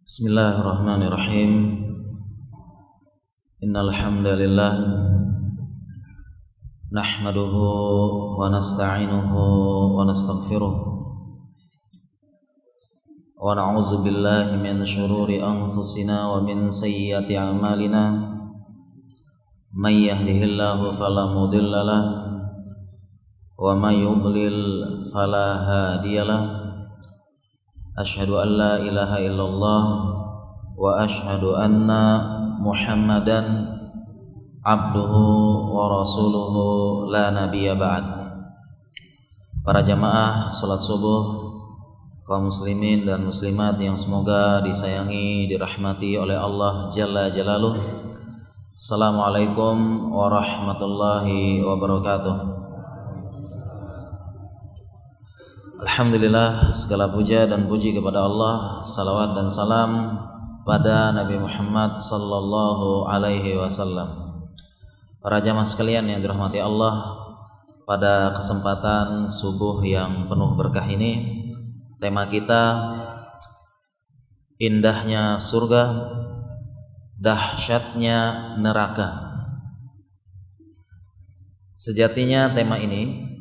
Bismillahirrahmanirrahim. Innal hamdalillah nahmaduhu wa nasta'inuhu wa nastaghfiruh wa na'udzu billahi min shururi anfusina wa min sayyiati a'malina. May yahdihillahu fala mudilla lahu wa may yudlil fala hadiyalah. Asyhadu an la ilaha illallah wa asyhadu anna Muhammadan abduhu wa rasuluhu la nabiyya ba'd. Para jamaah salat subuh, kaum muslimin dan muslimat yang semoga disayangi, dirahmati oleh Allah Jalla Jalaluh. Assalamualaikum warahmatullahi wabarakatuh. Alhamdulillah, segala puja dan puji kepada Allah, salawat dan salam pada Nabi Muhammad sallallahu alaihi wasallam. Para jamaah sekalian yang dirahmati Allah, pada kesempatan subuh yang penuh berkah ini, tema kita indahnya surga, dahsyatnya neraka. Sejatinya tema ini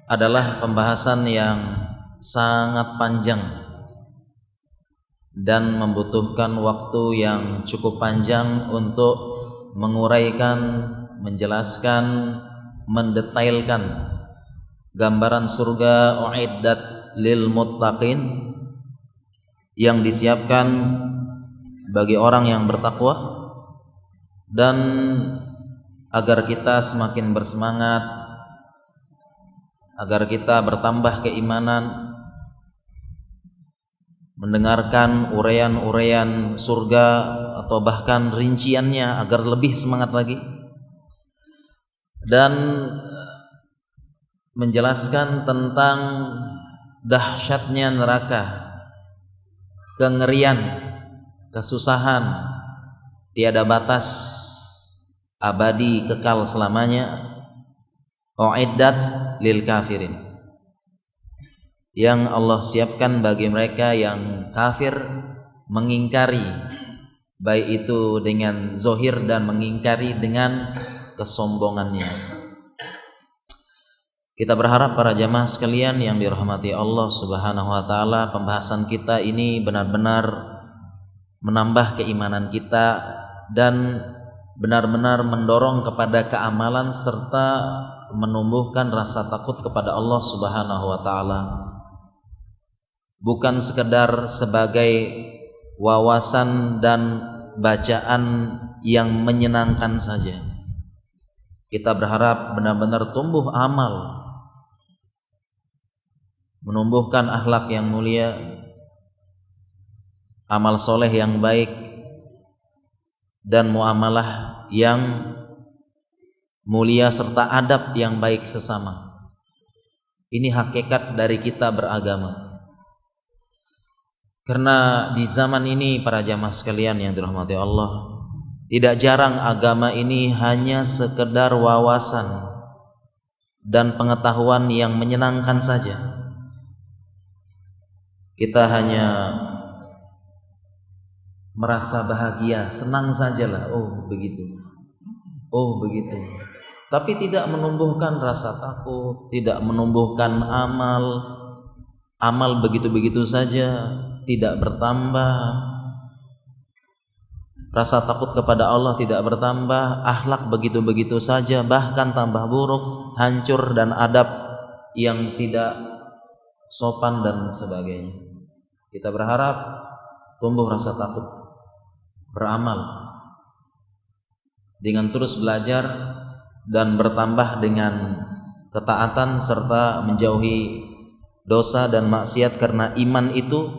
adalah pembahasan yang sangat panjang dan membutuhkan waktu yang cukup panjang untuk menguraikan, menjelaskan, mendetailkan gambaran surga uiddat lil muttaqin yang disiapkan bagi orang yang bertakwa, dan agar kita semakin bersemangat, agar kita bertambah keimanan, mendengarkan uraian-uraian surga atau bahkan rinciannya agar lebih semangat lagi, dan menjelaskan tentang dahsyatnya neraka, kengerian, kesusahan, tiada batas, abadi, kekal selamanya, uiddat lil kafirin, yang Allah siapkan bagi mereka yang kafir, mengingkari baik itu dengan zohir dan mengingkari dengan kesombongannya. Kita berharap para jamaah sekalian yang dirahmati Allah Subhanahu wa taala, pembahasan kita ini benar-benar menambah keimanan kita dan benar-benar mendorong kepada keamalan serta menumbuhkan rasa takut kepada Allah Subhanahu wa taala. Bukan sekedar sebagai wawasan dan bacaan yang menyenangkan saja. Kita berharap benar-benar tumbuh amal, menumbuhkan akhlak yang mulia, amal soleh yang baik, dan muamalah yang mulia serta adab yang baik sesama. Ini hakikat dari kita beragama. Karena di zaman ini para jamaah sekalian yang dirahmati Allah, tidak jarang agama ini hanya sekedar wawasan dan pengetahuan yang menyenangkan saja. Kita hanya merasa bahagia, senang sajalah, oh begitu, oh begitu, tapi tidak menumbuhkan rasa takut, tidak menumbuhkan amal begitu-begitu saja, tidak bertambah, rasa takut kepada Allah tidak bertambah, akhlak begitu-begitu saja, bahkan tambah buruk, hancur, dan adab yang tidak sopan dan sebagainya. Kita berharap tumbuh rasa takut, beramal dengan terus belajar dan bertambah dengan ketaatan serta menjauhi dosa dan maksiat, karena iman itu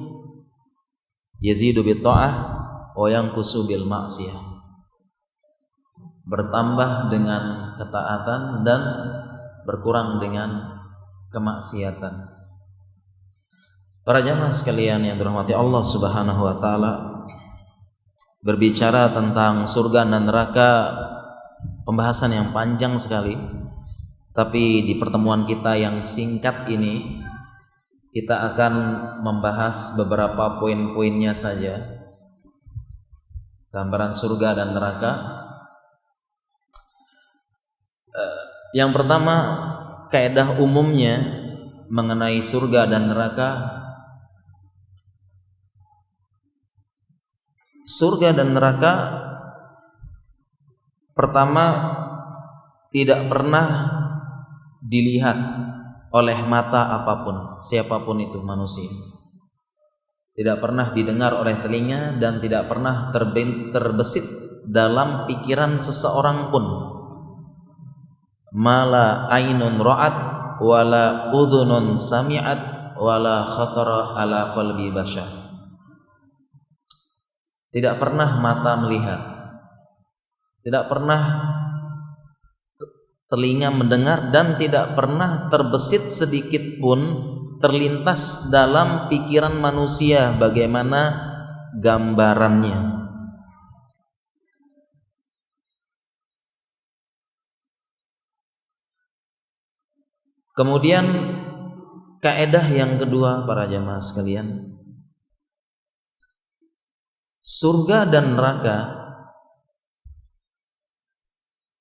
yazidu bit ta'ah wa yanqusu bil maksiyah, bertambah dengan ketaatan dan berkurang dengan kemaksiatan. Para jamaah sekalian yang dirahmati Allah Subhanahu wa taala, berbicara tentang surga dan neraka pembahasan yang panjang sekali, tapi di pertemuan kita yang singkat ini kita akan membahas beberapa poin-poinnya saja. Gambaran surga dan neraka. Yang pertama, kaidah umumnya mengenai surga dan neraka. Surga dan neraka pertama tidak pernah dilihat oleh mata apapun, siapapun itu manusia. Tidak pernah didengar oleh telinga dan tidak pernah terbesit dalam pikiran seseorang pun. Mala ainun ra'at wala udhunun sami'at wala khatara ala qalbi bashar. Tidak pernah mata melihat, tidak pernah telinga mendengar, dan tidak pernah terbesit sedikit pun terlintas dalam pikiran manusia bagaimana gambarannya. Kemudian kaidah yang kedua para jamaah sekalian, surga dan neraka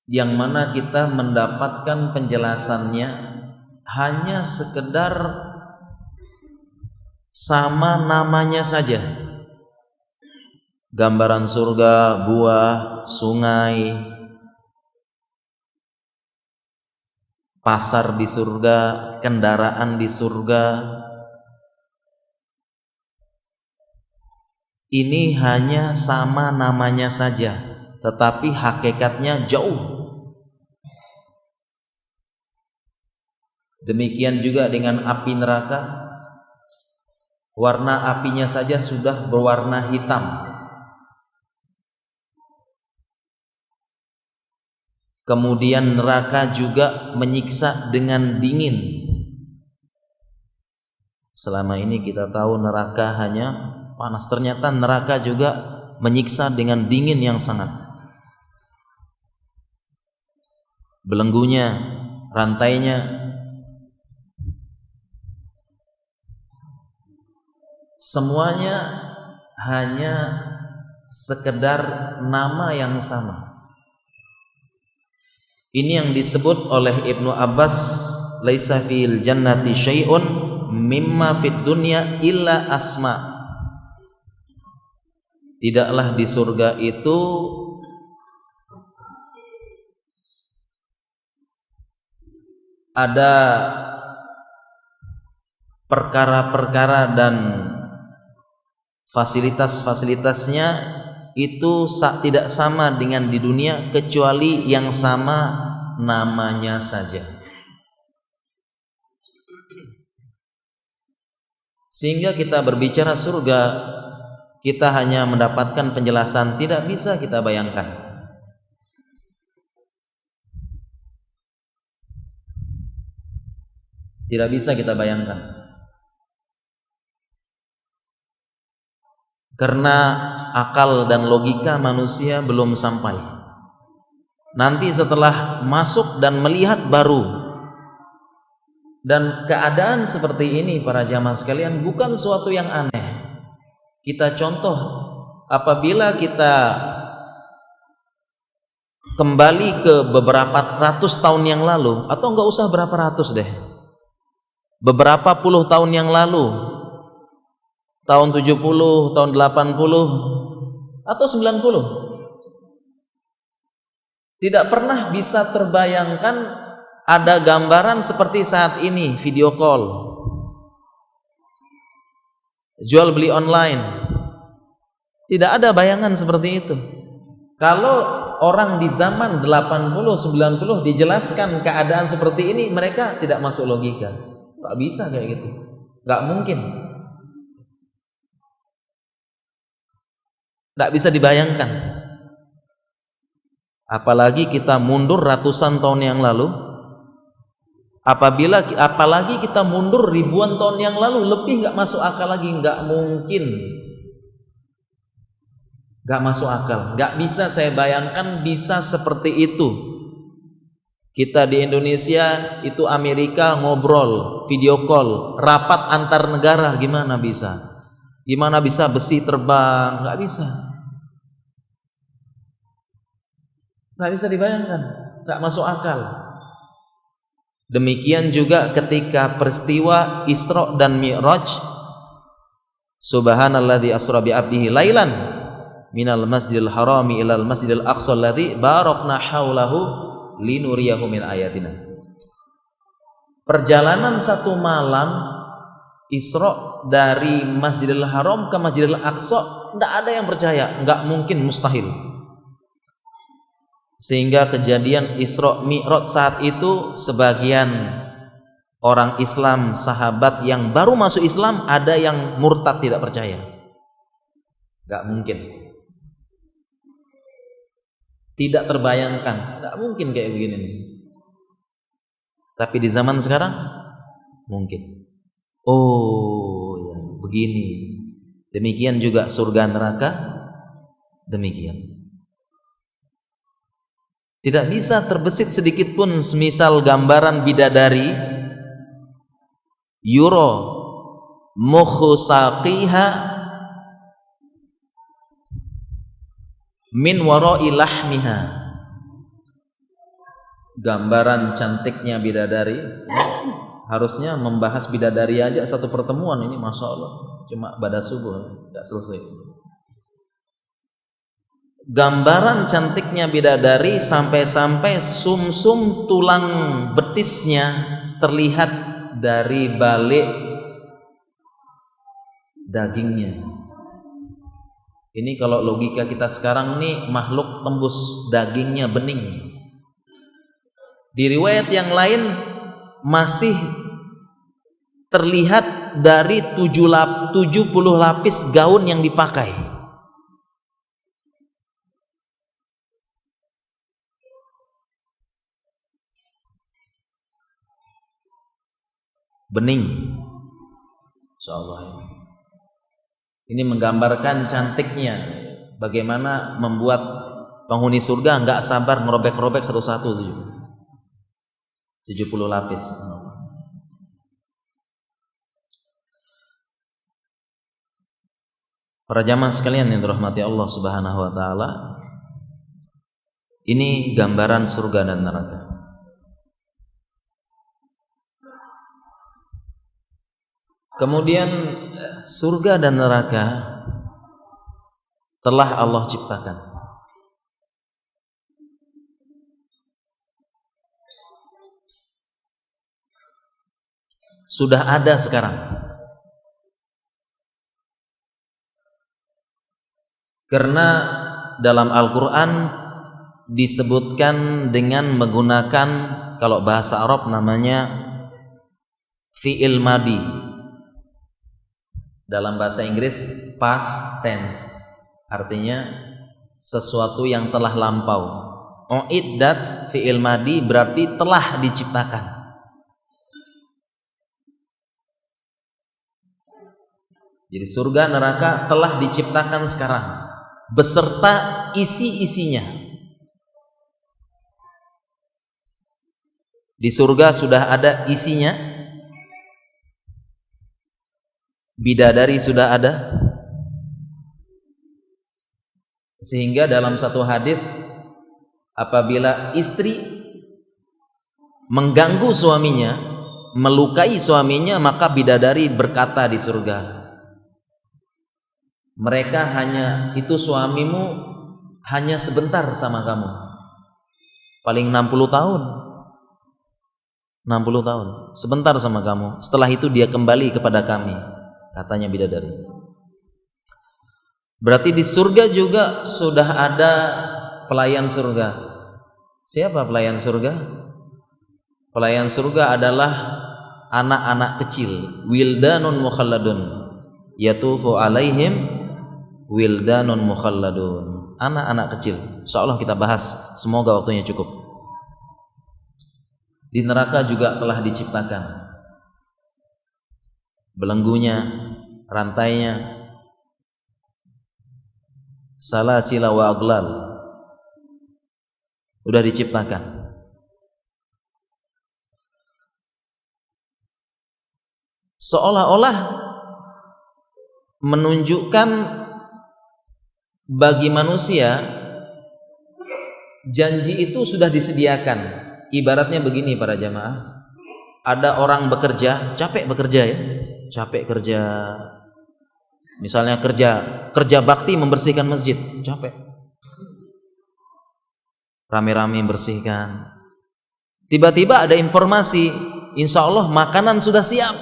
yang mana kita mendapatkan penjelasannya hanya sekedar sama namanya saja. Gambaran surga, buah, sungai, pasar di surga, kendaraan di surga. Ini hanya sama namanya saja, tetapi hakikatnya jauh. Demikian juga dengan api neraka. Warna apinya saja sudah berwarna hitam. Kemudian neraka juga menyiksa dengan dingin. Selama ini kita tahu neraka hanya panas, ternyata neraka juga menyiksa dengan dingin yang sangat. Belenggunya, rantainya, semuanya hanya sekedar nama yang sama. Ini yang disebut oleh Ibnu Abbas, laisa fil jannati syai'un mimma fid dunya illa asma. Tidaklah di surga itu ada perkara-perkara dan fasilitas-fasilitasnya itu tidak sama dengan di dunia, kecuali yang sama namanya saja. Sehingga kita berbicara surga, kita hanya mendapatkan penjelasan, tidak bisa kita bayangkan. Tidak bisa kita bayangkan. Karena akal dan logika manusia belum sampai. Nanti setelah masuk dan melihat baru. Dan keadaan seperti ini para jamaah sekalian bukan suatu yang aneh. Kita contoh, apabila kita kembali ke beberapa ratus tahun yang lalu, atau enggak usah berapa ratus deh, beberapa puluh tahun yang lalu, tahun 70, tahun 80 atau 90, tidak pernah bisa terbayangkan ada gambaran seperti saat ini, video call, jual beli online. Tidak ada bayangan seperti itu. Kalau orang di zaman 80, 90 dijelaskan keadaan seperti ini, mereka tidak masuk logika. Gak bisa kayak gitu, gak mungkin. Tidak bisa dibayangkan. Apalagi kita mundur ratusan tahun yang lalu, apalagi kita mundur ribuan tahun yang lalu, lebih nggak masuk akal lagi, nggak mungkin, nggak masuk akal, nggak bisa saya bayangkan bisa seperti itu. Kita di Indonesia itu Amerika ngobrol, video call, rapat antar negara gimana bisa? Gimana bisa besi terbang? Nggak bisa. Nggak bisa dibayangkan, nggak masuk akal. Demikian juga ketika peristiwa Isra dan Mi'raj. Subhanalladzi asra bi 'abdihi lailan minal masjidil harami ilal masjidil aqsa alladzi barakna haulahu linuriyahu min ayatina. Perjalanan satu malam Isra dari Masjidil Haram ke Masjidil Aqsa, tidak ada yang percaya, nggak mungkin, mustahil. Sehingga kejadian Isra Mi'raj saat itu, sebagian orang Islam, sahabat yang baru masuk Islam, ada yang murtad, tidak percaya. Nggak mungkin. Tidak terbayangkan, nggak mungkin kayak begini nih. Tapi di zaman sekarang mungkin. Oh ya, begini. Demikian juga surga neraka, demikian. Tidak bisa terbesit sedikit pun semisal gambaran bidadari yuro mukhusaqiha min wara'i lahmiha. Gambaran cantiknya bidadari, harusnya membahas bidadari aja satu pertemuan ini, masya Allah, cuma pada subuh nggak selesai. Gambaran cantiknya bidadari sampai-sampai sumsum tulang betisnya terlihat dari balik dagingnya. Ini kalau logika kita sekarang nih, makhluk tembus dagingnya bening. Di riwayat yang lain masih terlihat dari 70 lapis gaun yang dipakai. Bening. Insyaallah ya. Ini menggambarkan cantiknya, bagaimana membuat penghuni surga nggak sabar merobek-robek satu-satu. 70 lapis. Para jamaah sekalian yang dirahmati Allah Subhanahu wa taala, ini gambaran surga dan neraka. Kemudian surga dan neraka telah Allah ciptakan. Sudah ada sekarang. Karena dalam Al-Quran disebutkan dengan menggunakan, kalau bahasa Arab namanya fi'il madi. Dalam bahasa Inggris past tense, artinya sesuatu yang telah lampau. Uiddat fi'il madi berarti telah diciptakan. Jadi surga neraka telah diciptakan sekarang beserta isi-isinya. Di surga sudah ada isinya, bidadari sudah ada, sehingga dalam satu hadis apabila istri mengganggu suaminya, melukai suaminya, maka bidadari berkata di surga, mereka hanya, itu suamimu hanya sebentar sama kamu, paling 60 tahun, 60 tahun sebentar sama kamu, setelah itu dia kembali kepada kami, katanya bidadari. Berarti di surga juga sudah ada pelayan surga. Siapa pelayan surga? Pelayan surga adalah anak-anak kecil, wildanun mukhalladun yatufu alaihim wildanun mukhalladun, anak-anak kecil. Insyaallah kita bahas, semoga waktunya cukup. Di neraka juga telah diciptakan belenggunya, rantainya, salasila wa aglal, sudah diciptakan. seolah-olah menunjukkan bagi manusia janji itu sudah disediakan. Ibaratnya begini para jamaah, ada orang bekerja, capek bekerja ya, capek kerja, misalnya kerja bakti membersihkan masjid, capek, rame-rame bersihkan. Tiba-tiba ada informasi, insya Allah makanan sudah siap.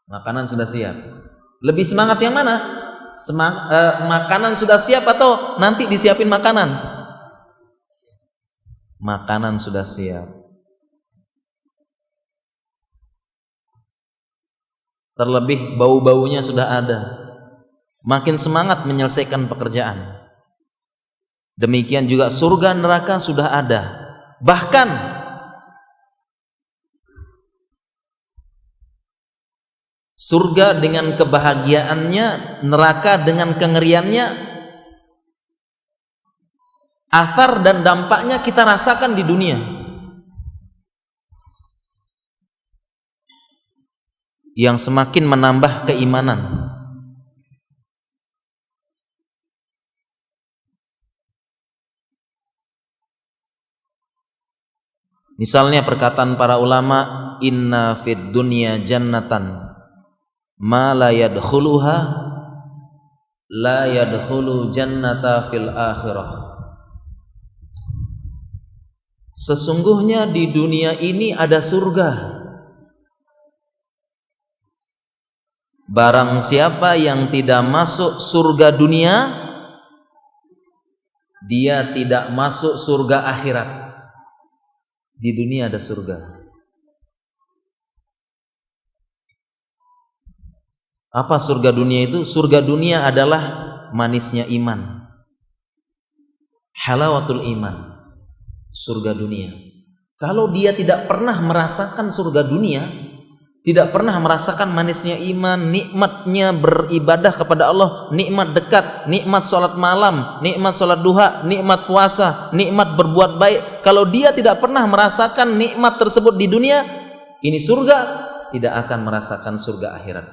Makanan sudah siap. Lebih semangat yang mana? Makanan sudah siap atau nanti disiapin makanan? Makanan sudah siap. Terlebih bau-baunya sudah ada. Makin semangat menyelesaikan pekerjaan. Demikian juga surga neraka sudah ada. Bahkan surga dengan kebahagiaannya, neraka dengan kengeriannya, athar dan dampaknya kita rasakan di dunia. Yang semakin menambah keimanan. Misalnya perkataan para ulama, inna fid dunya jannatan ma la yadkhuluha la yadkhulu jannata fil akhirah. Sesungguhnya di dunia ini ada surga. Barang siapa yang tidak masuk surga dunia, dia tidak masuk surga akhirat. Di dunia ada surga. Apa surga dunia itu? Surga dunia adalah manisnya iman, halawatul iman. Surga dunia. Kalau dia tidak pernah merasakan surga dunia, tidak pernah merasakan manisnya iman, nikmatnya beribadah kepada Allah, nikmat dekat, nikmat sholat malam, nikmat sholat duha, nikmat puasa, nikmat berbuat baik. Kalau dia tidak pernah merasakan nikmat tersebut di dunia, ini surga, tidak akan merasakan surga akhirat.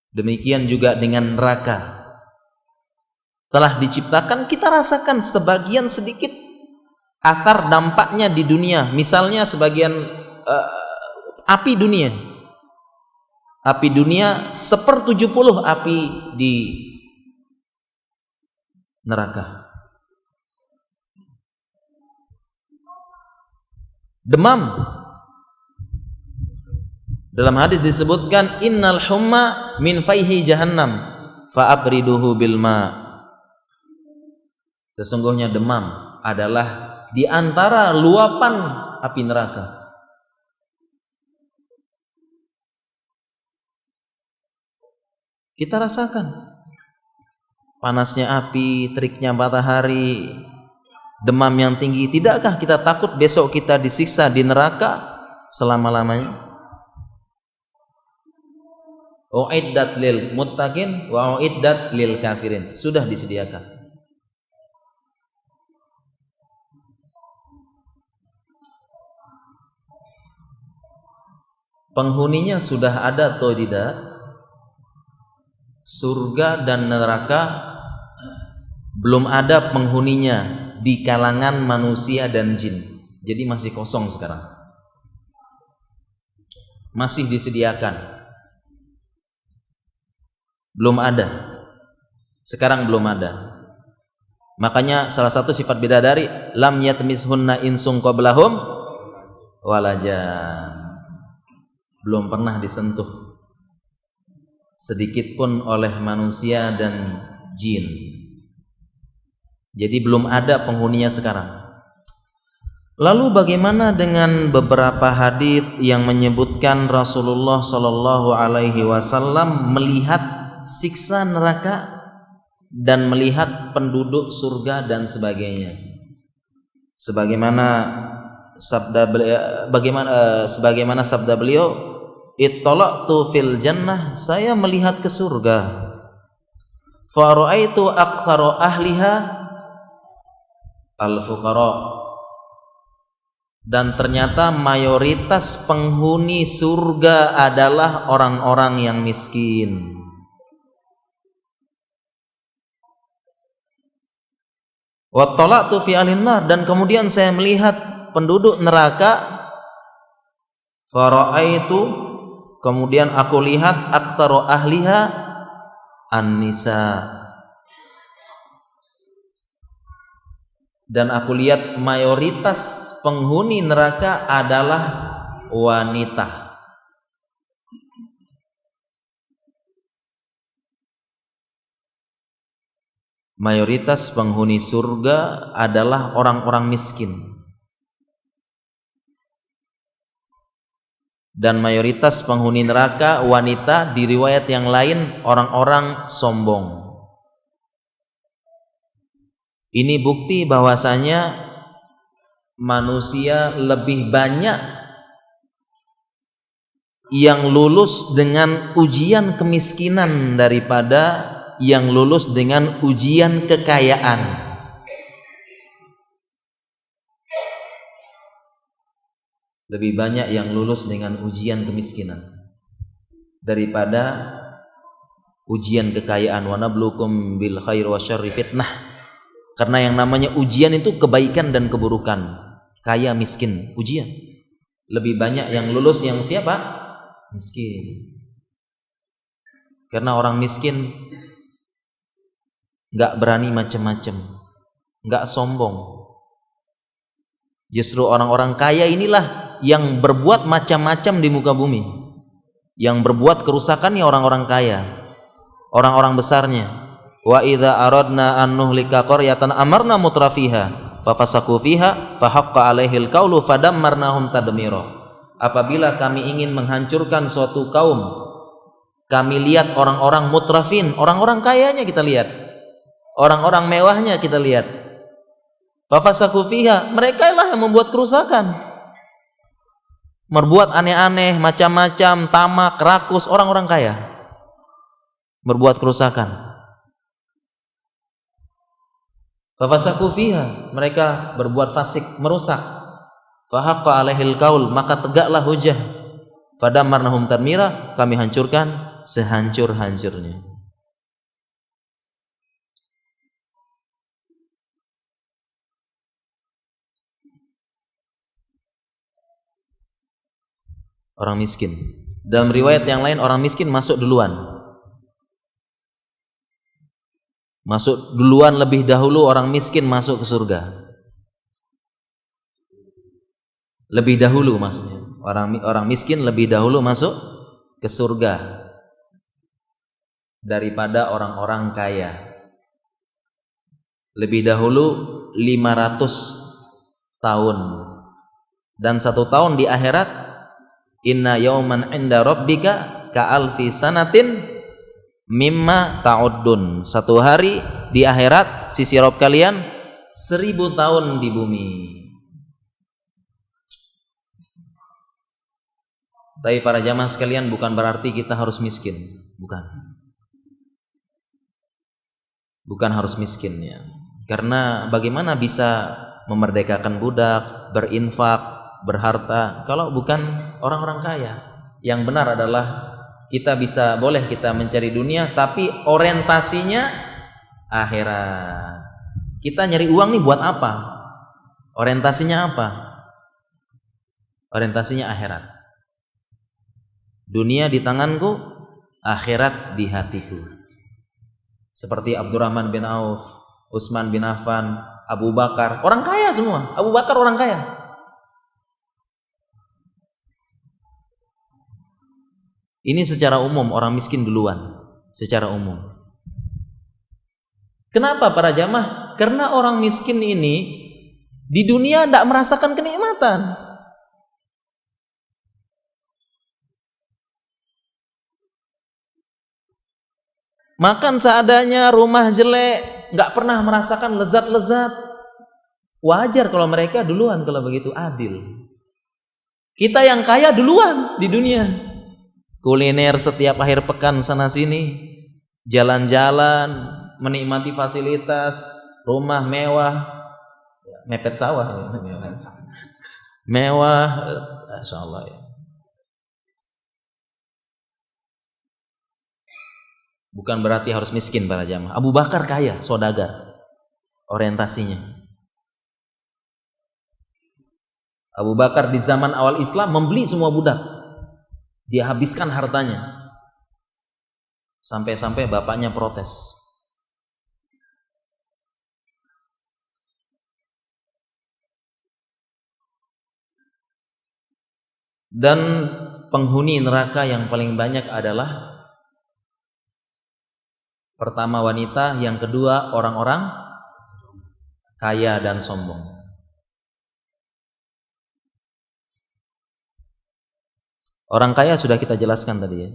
Demikian juga dengan neraka. Telah diciptakan, kita rasakan sebagian sedikit athar dampaknya di dunia. Misalnya sebagian api dunia 1/70 api di neraka. Demam, dalam hadis disebutkan innal humma min faihi jahannam fa'abriduhu bil ma. Sesungguhnya demam adalah di antara luapan api neraka. Kita rasakan panasnya api, teriknya matahari, demam yang tinggi. Tidakkah kita takut besok kita disiksa di neraka selama-lamanya? Uiddat lil muttaqin wa uiddat lil kafirin. Sudah disediakan. Penghuninya sudah ada atau tidak? Surga dan neraka belum ada penghuninya di kalangan manusia dan jin. Jadi masih kosong sekarang. Masih disediakan. Belum ada. Sekarang belum ada. Makanya salah satu sifat bidadari, lam yatmishunna insun qablahum walajan. Belum pernah disentuh sedikit pun oleh manusia dan jin. Jadi belum ada penghuninya sekarang. Lalu bagaimana dengan beberapa hadis yang menyebutkan Rasulullah Shallallahu Alaihi Wasallam melihat siksa neraka dan melihat penduduk surga dan sebagainya? Sebagaimana sabda beliau, ittala'tu fil jannah, saya melihat ke surga. Fa ra'aitu aktsara ahliha al-fuqara. Dan ternyata mayoritas penghuni surga adalah orang-orang yang miskin. Wattala'tu fi ahlin nar, dan kemudian saya melihat penduduk neraka. Fara'aitu, kemudian aku lihat aktsaru ahliha an-nisa, dan aku lihat mayoritas penghuni neraka adalah wanita. Mayoritas penghuni surga adalah orang-orang miskin, dan mayoritas penghuni neraka wanita. Di riwayat yang lain orang-orang sombong. Ini bukti bahwasanya manusia lebih banyak yang lulus dengan ujian kemiskinan daripada yang lulus dengan ujian kekayaan. Lebih banyak yang lulus dengan ujian kemiskinan daripada ujian kekayaan. Wa nabluukum bil khairi wasyarri fitnah. Karena yang namanya ujian itu kebaikan dan keburukan, kaya miskin, ujian. Lebih banyak yang lulus yang siapa? Miskin. Karena orang miskin nggak berani macam-macam, nggak sombong. Justru orang-orang kaya inilah yang berbuat macam-macam di muka bumi. Yang berbuat kerusakan ya orang-orang kaya, orang-orang besarnya. Wa idza aradna an nuhlika qaryatan amarna mutrafiha fafasaku fiha fahaqqa alaihil qaulu fadammarnahum tadmira. Apabila kami ingin menghancurkan suatu kaum, kami lihat orang-orang mutrafin, orang-orang kayanya kita lihat, orang-orang mewahnya kita lihat. Fafasaku fiha, mereka lah yang membuat kerusakan, berbuat aneh-aneh, macam-macam, tamak, rakus. Orang-orang kaya berbuat kerusakan. Fafasaku fiha, mereka berbuat fasik, merusak. Fahaqqa alaihil qaul, maka tegaklah hujah. Fadammarnahum tadmira, kami hancurkan sehancur-hancurnya. Orang miskin. Dalam riwayat yang lain orang miskin masuk duluan. Masuk duluan lebih dahulu, orang miskin masuk ke surga. Lebih dahulu maksudnya. Orang miskin lebih dahulu masuk ke surga daripada orang-orang kaya. Lebih dahulu 500 tahun. Dan 1 tahun di akhirat, inna yauman inda rabbika ka'alfi sanatin mimma ta'uddun. 1 hari di akhirat sisi Rabb kalian 1000 tahun di bumi. Tapi para jamaah sekalian, bukan berarti kita harus miskin, bukan. Bukan harus miskin ya. Karena bagaimana bisa memerdekakan budak, berinfak, berharta kalau bukan orang-orang kaya? Yang benar adalah kita boleh kita mencari dunia, tapi orientasinya akhirat. Kita nyari uang nih buat apa? Orientasinya apa? Orientasinya akhirat. Dunia di tanganku, akhirat di hatiku. Seperti Abdurrahman bin Auf, Utsman bin Affan, Abu Bakar, orang kaya semua. Abu Bakar orang kaya. Ini secara umum, orang miskin duluan, secara umum. Kenapa para jamaah? Karena orang miskin ini di dunia tidak merasakan kenikmatan. Makan seadanya, rumah jelek, nggak pernah merasakan lezat-lezat. Wajar kalau mereka duluan, kalau begitu adil. Kita yang kaya duluan di dunia. Kuliner setiap akhir pekan sana sini, jalan-jalan, menikmati fasilitas, rumah mewah. mepet sawah. Mewah, Masya Allah ya. Bukan berarti harus miskin para jamaah. Abu Bakar kaya, saudagar orientasinya. Abu Bakar di zaman awal Islam membeli semua budak. Dia habiskan hartanya. Sampai-sampai bapaknya protes. Dan penghuni neraka yang paling banyak adalah pertama wanita, yang kedua orang-orang kaya dan sombong. Orang kaya sudah kita jelaskan tadi ya.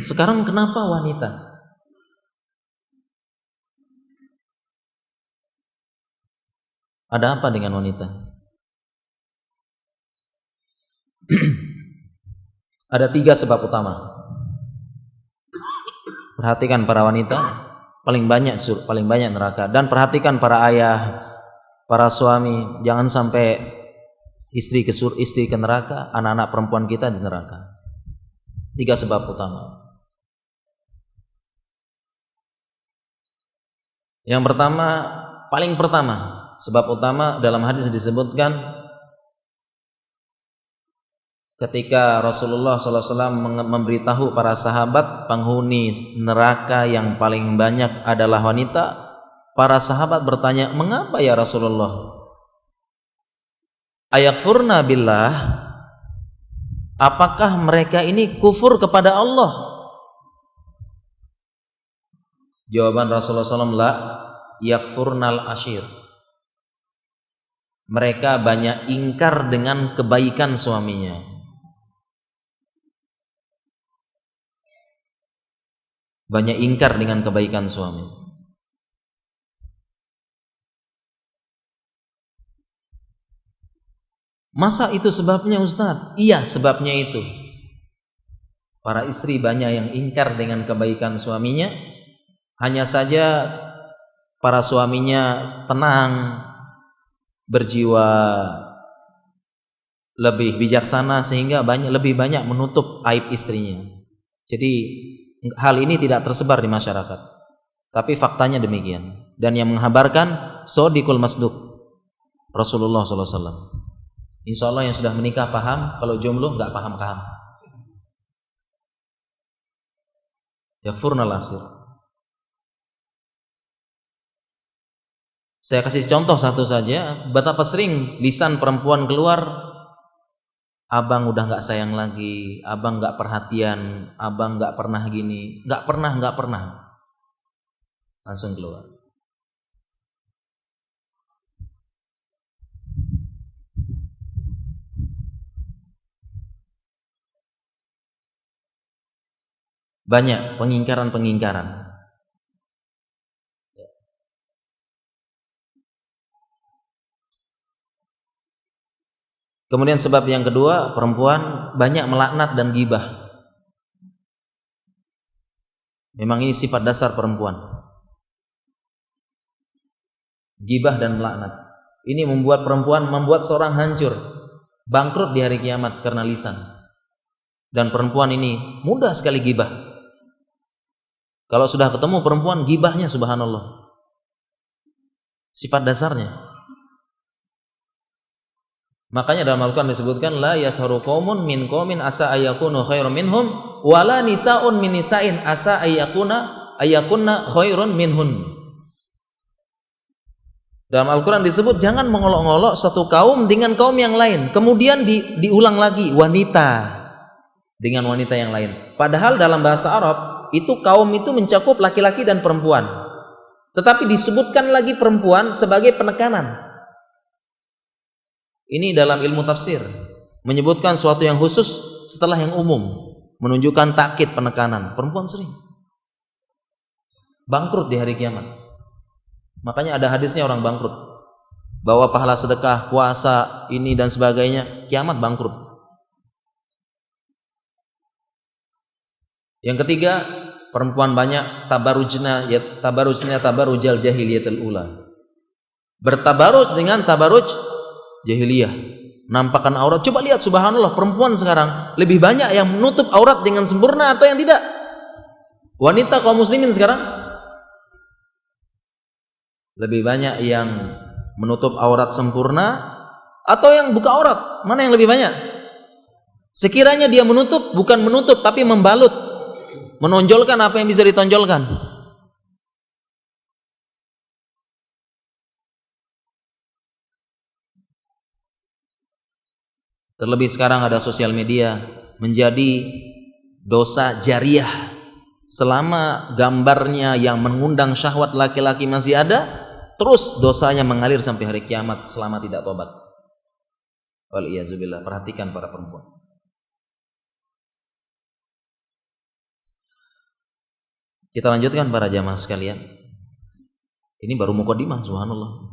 Sekarang kenapa wanita? Ada apa dengan wanita? Ada 3 sebab utama. Perhatikan para wanita, paling banyak neraka. Dan perhatikan para ayah, para suami, jangan sampai istri ke neraka, anak-anak perempuan kita di neraka. 3 sebab utama. Yang pertama, paling pertama, sebab utama dalam hadis disebutkan ketika Rasulullah SAW memberitahu para sahabat penghuni neraka yang paling banyak adalah wanita, para sahabat bertanya, mengapa ya Rasulullah? Ayakfurna billah, apakah mereka ini kufur kepada Allah? Jawaban Rasulullah SAW, la yakfurnal ashir. Mereka banyak ingkar dengan kebaikan suaminya. Banyak ingkar dengan kebaikan suami. Masa itu sebabnya Ustaz? Iya, sebabnya itu. Para istri banyak yang ingkar dengan kebaikan suaminya. Hanya saja para suaminya tenang, berjiwa lebih bijaksana sehingga lebih banyak menutup aib istrinya. Jadi hal ini tidak tersebar di masyarakat, tapi faktanya demikian. Dan yang menghabarkan Shodiqul Masduq, Rasulullah SAW. Insya Allah yang sudah menikah paham, kalau jomblo nggak paham. Yakfurnal asir. Saya kasih contoh satu saja, betapa sering lisan perempuan keluar, abang udah nggak sayang lagi, abang nggak perhatian, abang nggak pernah gini, nggak pernah, langsung keluar. Banyak pengingkaran. Kemudian sebab yang kedua, perempuan banyak melaknat dan gibah. Memang ini sifat dasar perempuan. Gibah dan melaknat. Ini membuat seorang hancur, bangkrut di hari kiamat karena lisan. Dan perempuan ini mudah sekali gibah. Kalau sudah ketemu perempuan, gibahnya subhanallah. Sifat dasarnya. Makanya dalam Al-Quran disebutkan la yasharu qaumun min qaumin asa ayyakunu khairum minhum wala nisaun min nisa'in asa ayyakunna khairun minhun. Dalam Al-Quran disebut jangan mengolok-olok suatu kaum dengan kaum yang lain. Kemudian diulang lagi wanita dengan wanita yang lain. Padahal dalam bahasa Arab itu kaum itu mencakup laki-laki dan perempuan. Tetapi disebutkan lagi perempuan sebagai penekanan. Ini dalam ilmu tafsir menyebutkan suatu yang khusus setelah yang umum, menunjukkan takkid penekanan. Perempuan sering bangkrut di hari kiamat. Makanya ada hadisnya orang bangkrut, bawa pahala sedekah, puasa, ini dan sebagainya, kiamat bangkrut. Yang ketiga, perempuan banyak tabarujnya tabarujal jahiliyatul ula. bertabaruj dengan tabaruj jahiliyah, nampakkan aurat. Coba lihat, subhanallah, perempuan sekarang lebih banyak yang menutup aurat dengan sempurna atau yang tidak? Wanita kaum muslimin sekarang lebih banyak yang menutup aurat sempurna atau yang buka aurat? Mana yang lebih banyak? Sekiranya dia menutup, bukan menutup tapi membalut, menonjolkan apa yang bisa ditonjolkan. Terlebih sekarang ada sosial media, menjadi dosa jariah. Selama gambarnya yang mengundang syahwat laki-laki masih ada, terus dosanya mengalir sampai hari kiamat selama tidak tobat. Waliyazubillah. Perhatikan para perempuan. Kita lanjutkan para jamaah sekalian. Ini baru mukadimah, subhanallah.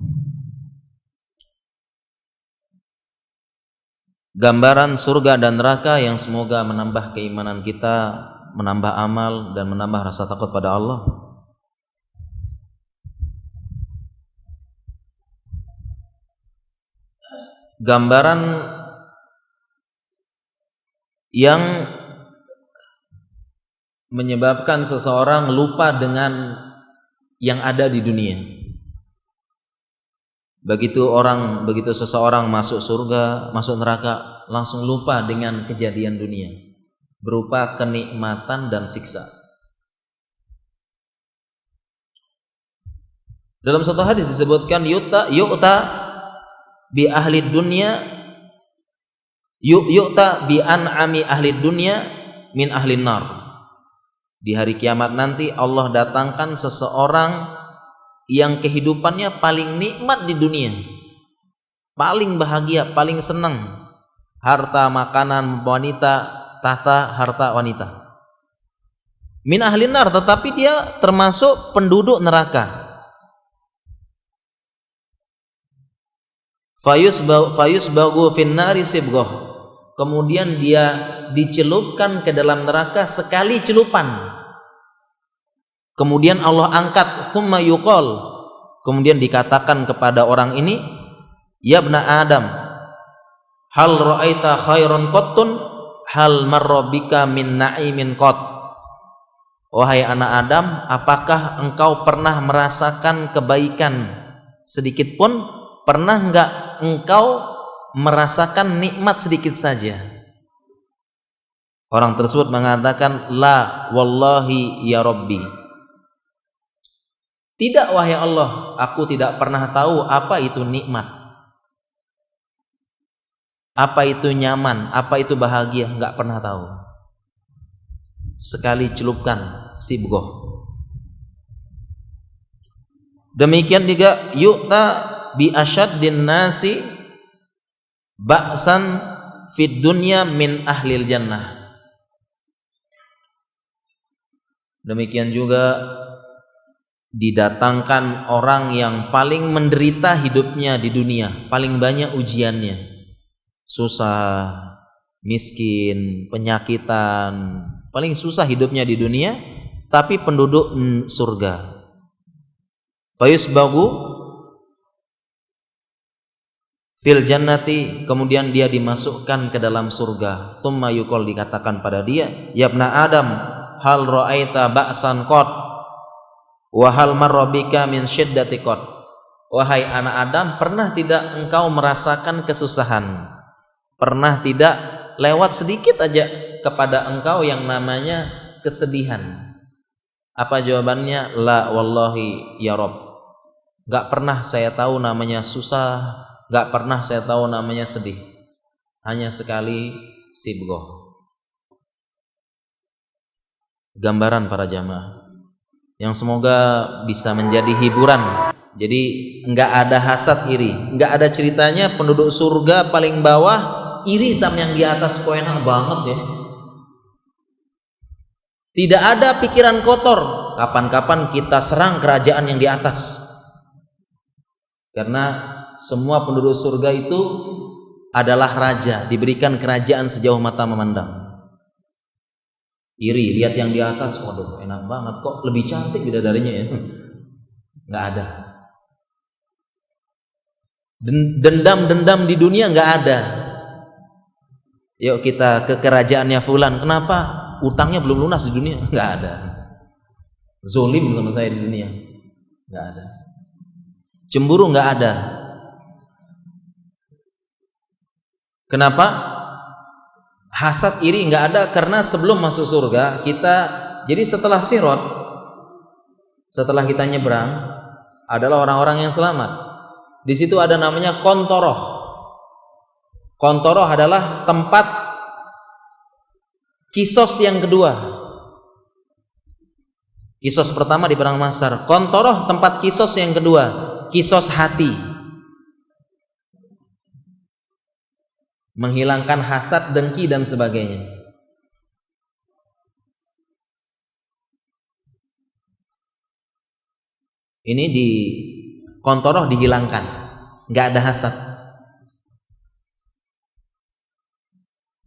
Gambaran surga dan neraka yang semoga menambah keimanan kita, menambah amal dan menambah rasa takut pada Allah. Gambaran yang menyebabkan seseorang lupa dengan yang ada di dunia. Begitu seseorang masuk surga, masuk neraka, langsung lupa dengan kejadian dunia, berupa kenikmatan dan siksa. Dalam satu hadis disebutkan yu'ta bi ahli dunya, yu'ta bi an'ami ahli dunya min ahli nar. Di hari kiamat nanti Allah datangkan seseorang yang kehidupannya paling nikmat di dunia, paling bahagia, paling senang, harta, makanan, wanita, tahta, harta, wanita. Min ahli nar, tetapi dia termasuk penduduk neraka. Fayusbagu finnari sibgoh. Kemudian dia dicelupkan ke dalam neraka sekali celupan. Kemudian Allah angkat, thumma yuqal. Kemudian dikatakan kepada orang ini, ya ibna Adam, hal ra'aita khairan qattun, hal marra bika min na'imin qat. Wahai anak Adam, apakah engkau pernah merasakan kebaikan sedikit pun? Pernah enggak engkau merasakan nikmat sedikit saja? Orang tersebut mengatakan, la wallahi ya Rabbi. Tidak wahai Allah, aku tidak pernah tahu apa itu nikmat, apa itu nyaman, apa itu bahagia, enggak pernah tahu. Sekali celupkan sibgoh. Demikian juga yu'ta bi asyaddin nasi ba'san fid dunya min ahlil jannah. Demikian juga didatangkan orang yang paling menderita hidupnya di dunia, paling banyak ujiannya, susah, miskin, penyakitan, paling susah hidupnya di dunia, tapi penduduk surga. Fayusbagu fil jannati, kemudian dia dimasukkan ke dalam surga. Thumma yuqal, dikatakan pada dia, ya ibna Adam, hal ra'aita ba'san qat, wa hal marra bika min syiddati qat. Wahai anak Adam, pernah tidak engkau merasakan kesusahan? Pernah tidak lewat sedikit aja kepada engkau yang namanya kesedihan? Apa jawabannya? La wallahi ya Rabb. Enggak pernah saya tahu namanya susah, enggak pernah saya tahu namanya sedih. Hanya sekali sibgoh. Gambaran para jamaah yang semoga bisa menjadi hiburan. Jadi enggak ada hasad iri, enggak ada ceritanya penduduk surga paling bawah iri sama yang di atas, kok enak banget ya. Tidak ada pikiran kotor, kapan-kapan kita serang kerajaan yang di atas. Karena semua penduduk surga itu adalah raja, diberikan kerajaan sejauh mata memandang. Iri, lihat yang di atas, waduh enak banget, kok lebih cantik bidadarinya ya. Nggak ada. Dendam-dendam di dunia nggak ada. Yuk kita ke kerajaannya fulan, kenapa utangnya belum lunas di dunia? Nggak ada. Zolim sama saya di dunia, nggak ada. Cemburu nggak ada. Kenapa? Hasad iri nggak ada, karena sebelum masuk surga kita, jadi setelah sirat, setelah kita nyebrang adalah orang-orang yang selamat. Di situ ada namanya kontoroh. Kontoroh adalah tempat kisos yang kedua. Kisos pertama di Padang Mahsyar. Kontoroh tempat kisos yang kedua, kisos hati. Menghilangkan hasad, dengki dan sebagainya. Ini di kontoroh dihilangkan, nggak ada hasad.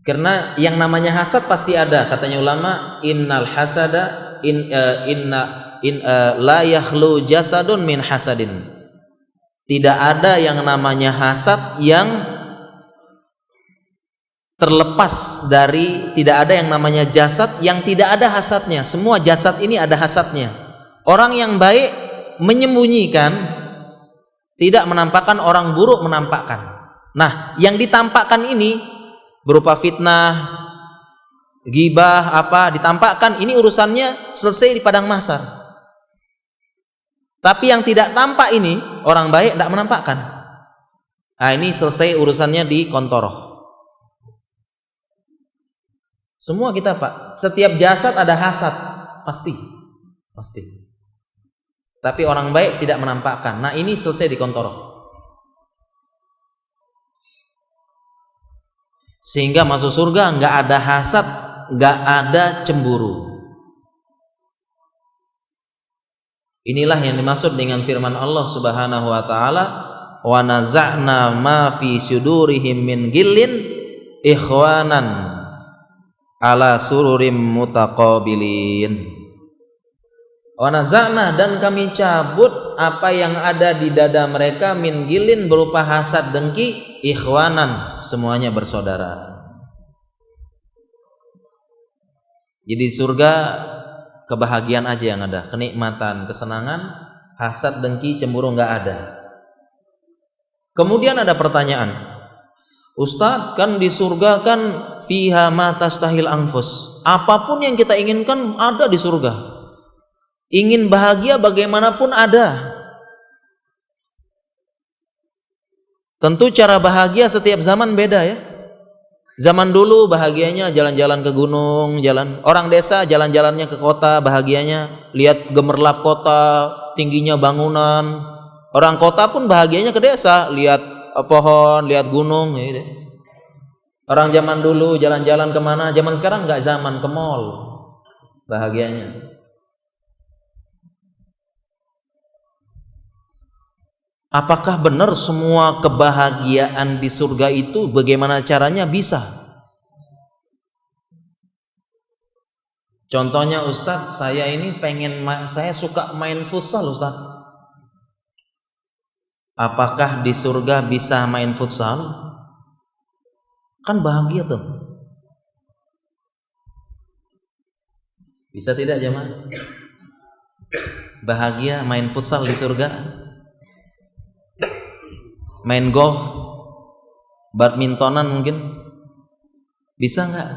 Karena yang namanya hasad pasti ada, katanya ulama, innal hasada la yakhlu jasadun min hasadin. Tidak ada yang namanya hasad yang terlepas dari, tidak ada yang namanya jasad yang tidak ada hasadnya. Semua jasad ini ada hasadnya. Orang yang baik menyembunyikan, tidak menampakkan, orang buruk menampakkan. Nah, yang ditampakkan ini berupa fitnah, ghibah, apa ditampakkan, ini urusannya selesai di Padang Mahsyar. Tapi yang tidak tampak ini, orang baik tidak menampakkan. Nah, ini selesai urusannya di kontoroh. Semua kita, Pak, setiap jasad ada hasad, pasti. Tapi orang baik tidak menampakkan. Nah, ini selesai di kontoroh. Sehingga masuk surga nggak ada hasad, nggak ada cemburu. Inilah yang dimaksud dengan firman Allah Subhanahu wa taala, wa naza'na ma fi sudurihim min ghillin ikhwanan ala sururim mutaqabilin. Wa naza'na, dan kami cabut apa yang ada di dada mereka, min ghillin berupa hasad, dengki, ikhwanan semuanya bersaudara. Jadi surga kebahagiaan aja yang ada, kenikmatan, kesenangan, hasad, dengki, cemburu nggak ada. Kemudian ada pertanyaan, Ustadz, kan di surga kan fiha ma tastahil anfus, apapun yang kita inginkan ada di surga. Ingin bahagia bagaimanapun ada. Tentu cara bahagia setiap zaman beda ya. Zaman dulu bahagianya jalan-jalan ke gunung, orang desa jalan-jalannya ke kota, bahagianya lihat gemerlap kota, tingginya bangunan. Orang kota pun bahagianya ke desa, lihat pohon, lihat gunung gitu. Orang zaman dulu jalan-jalan kemana? Zaman sekarang nggak zaman, ke mall bahagianya. Apakah benar semua kebahagiaan di surga itu? Bagaimana caranya bisa? Contohnya, Ustadz, saya ini saya suka main futsal, Ustadz. Apakah di surga bisa main futsal? Kan bahagia tuh. Bisa tidak jemaah? Bahagia main futsal di surga? Main golf, badmintonan mungkin bisa nggak?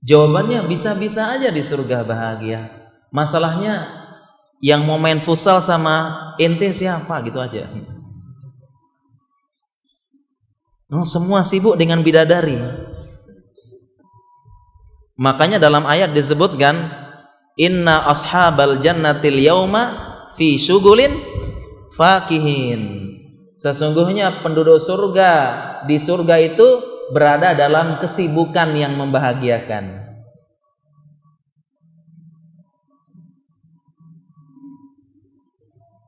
Jawabannya bisa-bisa aja di surga bahagia. Masalahnya yang mau main futsal sama ente siapa, gitu aja. Semua sibuk dengan bidadari. Makanya dalam ayat disebutkan, inna ashabal jannatil yauma fi syugulin fakihin. Sesungguhnya penduduk surga di surga itu berada dalam kesibukan yang membahagiakan.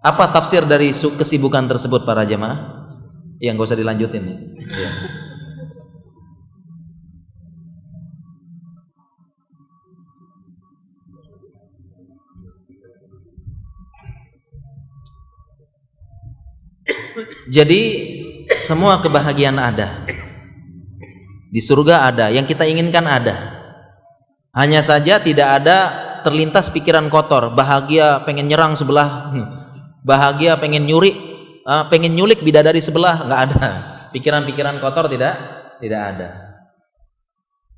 Apa tafsir dari kesibukan tersebut para jemaah? Yang gak usah dilanjutin ya. Jadi semua kebahagiaan ada. Di surga ada, yang kita inginkan ada. Hanya saja tidak ada terlintas pikiran kotor, bahagia pengen nyerang sebelah, bahagia pengen pengen nyulik bidadari sebelah, nggak ada. Pikiran-pikiran kotor tidak ada.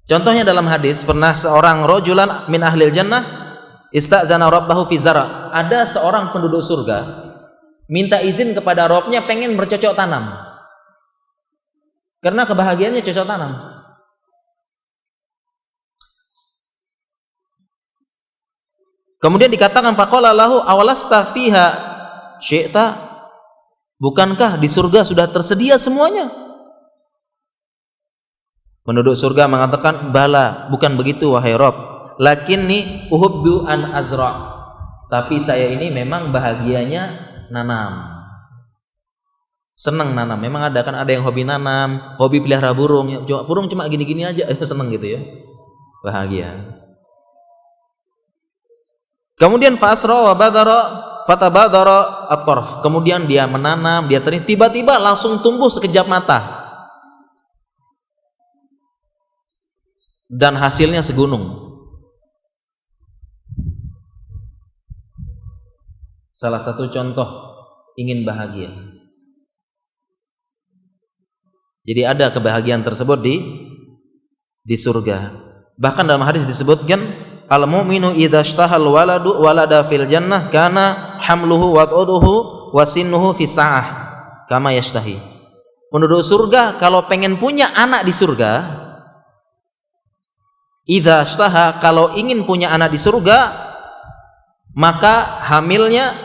Contohnya dalam hadis, pernah seorang rojulan min ahlil jannah istazana rabbahu fi zara. Ada seorang penduduk surga minta izin kepada Robnya pengen bercocok tanam. Karena kebahagiaannya cocok tanam. Kemudian dikatakan faqala lahu awalasta fiha syi'ta, bukankah di surga sudah tersedia semuanya? Penduduk surga mengatakan, bala, bukan begitu wahai Rob, lakinni uhubbu an azra, tapi saya ini memang bahagianya nanam, senang nanam. Memang ada yang hobi nanam, hobi pelihara burung, burung cuma gini-gini aja senang gitu ya, bahagia. Kemudian fasra wa badara fatabadara at-tarf, kemudian dia menanam, dia tiba-tiba langsung tumbuh sekejap mata dan hasilnya segunung. Salah satu contoh ingin bahagia. Jadi ada kebahagiaan tersebut di surga. Bahkan dalam hadis disebutkan, al-mu'minu idza ishtahal walada fil jannah kana hamluhu wa tuduhu wa sinnuhu fi sa'ah kama yashtahi. Penduduk surga kalau pengen punya anak di surga, idza ishtaha, kalau ingin punya anak di surga, maka hamilnya,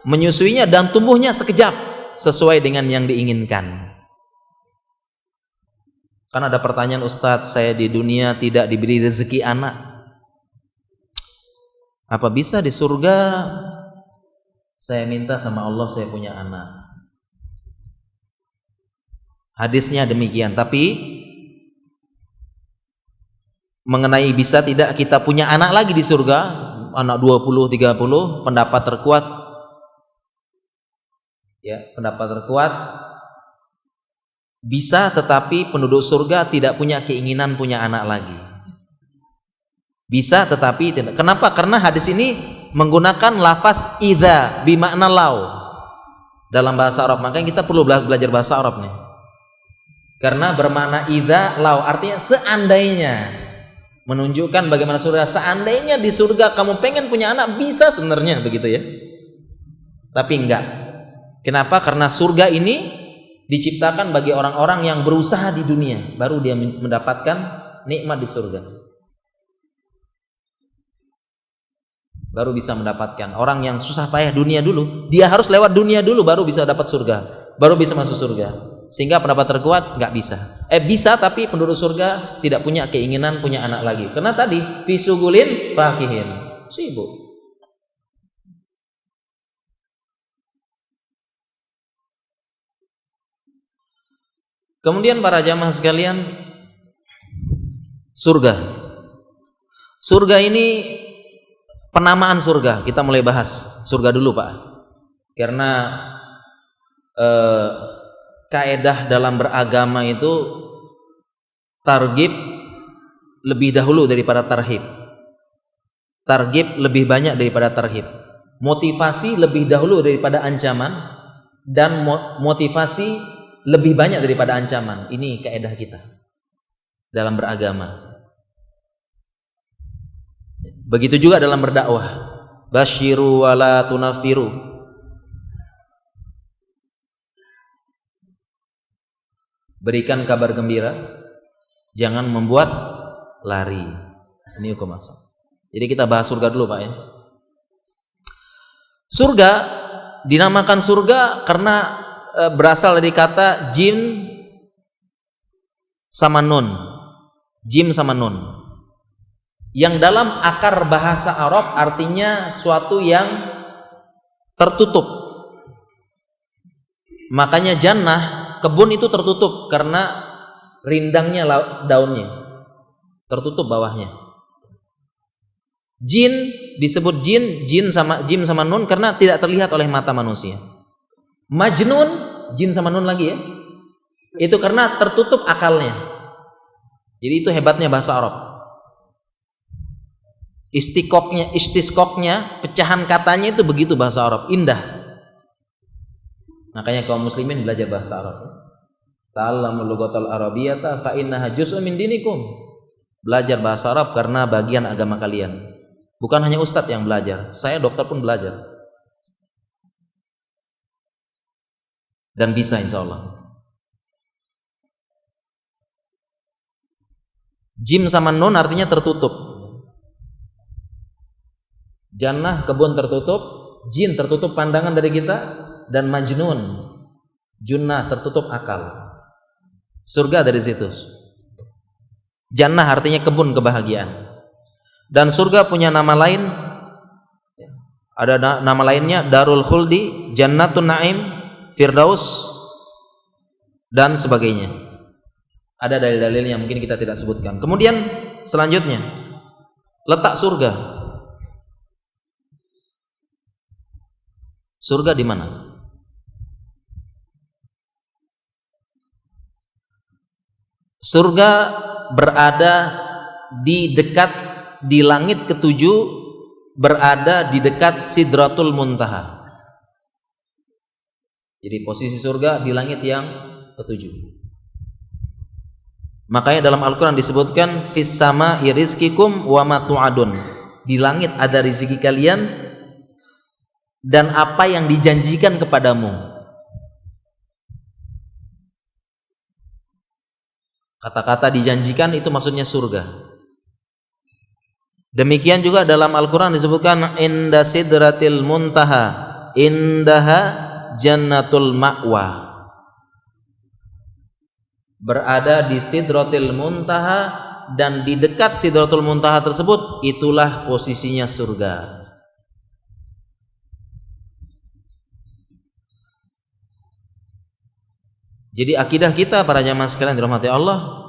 menyusuinya dan tumbuhnya sekejap sesuai dengan yang diinginkan. Kan ada pertanyaan, Ustadz, saya di dunia tidak diberi rezeki anak, apa bisa di surga saya minta sama Allah saya punya anak? Hadisnya demikian, tapi mengenai bisa tidak kita punya anak lagi di surga, anak 20, 30, pendapat terkuat ya, pendapat terkuat bisa, tetapi penduduk surga tidak punya keinginan punya anak lagi. Bisa tetapi tidak. Kenapa? Karena hadis ini menggunakan lafaz idza bimakna lau dalam bahasa Arab. Makanya kita perlu belajar bahasa Arab nih. Karena bermakna idza lau artinya seandainya, menunjukkan bagaimana surga. Seandainya di surga kamu pengen punya anak, bisa sebenarnya begitu ya. Tapi enggak. Kenapa? Karena surga ini diciptakan bagi orang-orang yang berusaha di dunia, baru dia mendapatkan nikmat di surga. Baru bisa mendapatkan. Orang yang susah payah dunia dulu, dia harus lewat dunia dulu baru bisa dapat surga, baru bisa masuk surga. Sehingga pendapat terkuat nggak bisa. Bisa, tapi penduduk surga tidak punya keinginan punya anak lagi. Karena tadi fisugulin fakihin, sibuk. Kemudian para jamaah sekalian, surga. Surga ini penamaan surga. Kita mulai bahas surga dulu, Pak. Karena kaedah dalam beragama itu targhib lebih dahulu daripada tarhib. Targhib lebih banyak daripada tarhib. Motivasi lebih dahulu daripada ancaman, dan motivasi lebih banyak daripada ancaman. Ini kaidah kita dalam beragama. Begitu juga dalam berdakwah. Basyiru wala tunafiru. Berikan kabar gembira, jangan membuat lari. Ini hukum asal. Jadi kita bahas surga dulu, Pak ya. Surga dinamakan surga karena berasal dari kata jim sama nun. Jim sama nun, yang dalam akar bahasa Arab artinya suatu yang tertutup. Makanya jannah, kebun itu tertutup karena rindangnya daunnya, tertutup bawahnya. Jin disebut jin sama nun karena tidak terlihat oleh mata manusia. Majnun jin sama nun lagi ya. Itu karena tertutup akalnya. Jadi itu hebatnya bahasa Arab. Istisqoknya, pecahan katanya itu begitu bahasa Arab, indah. Makanya kaum muslimin belajar bahasa Arab. Ta'allamul lughatal arabiyyata fa innaha juz'un min dinikum. Belajar bahasa Arab karena bagian agama kalian. Bukan hanya ustadz yang belajar, saya dokter pun belajar. Dan bisa insya Allah. Jim sama nun artinya tertutup. Jannah kebun tertutup, jin tertutup pandangan dari kita, dan majnun, junnah tertutup akal. Surga dari situ. Jannah artinya kebun kebahagiaan. Dan surga punya nama lain, ada nama lainnya Darul Khuldi, Jannatun Naim, Firdaus, dan sebagainya. Ada dalil-dalil yang mungkin kita tidak sebutkan. Kemudian selanjutnya, letak surga. Surga di mana? Surga berada di langit ketujuh, berada di dekat Sidratul Muntaha. Jadi posisi surga di langit yang ketujuh. Makanya dalam Al-Quran disebutkan fis sama'i rizqikum wa ma tu'adun. Di langit ada rezeki kalian dan apa yang dijanjikan kepadamu. Kata-kata dijanjikan itu maksudnya surga. Demikian juga dalam Al-Quran disebutkan inda sidratil muntaha indaha jannatul ma'wa. Berada di sidratil muntaha, dan di dekat sidratul muntaha tersebut itulah posisinya surga. Jadi akidah kita para jamaah sekalian dirahmati Allah,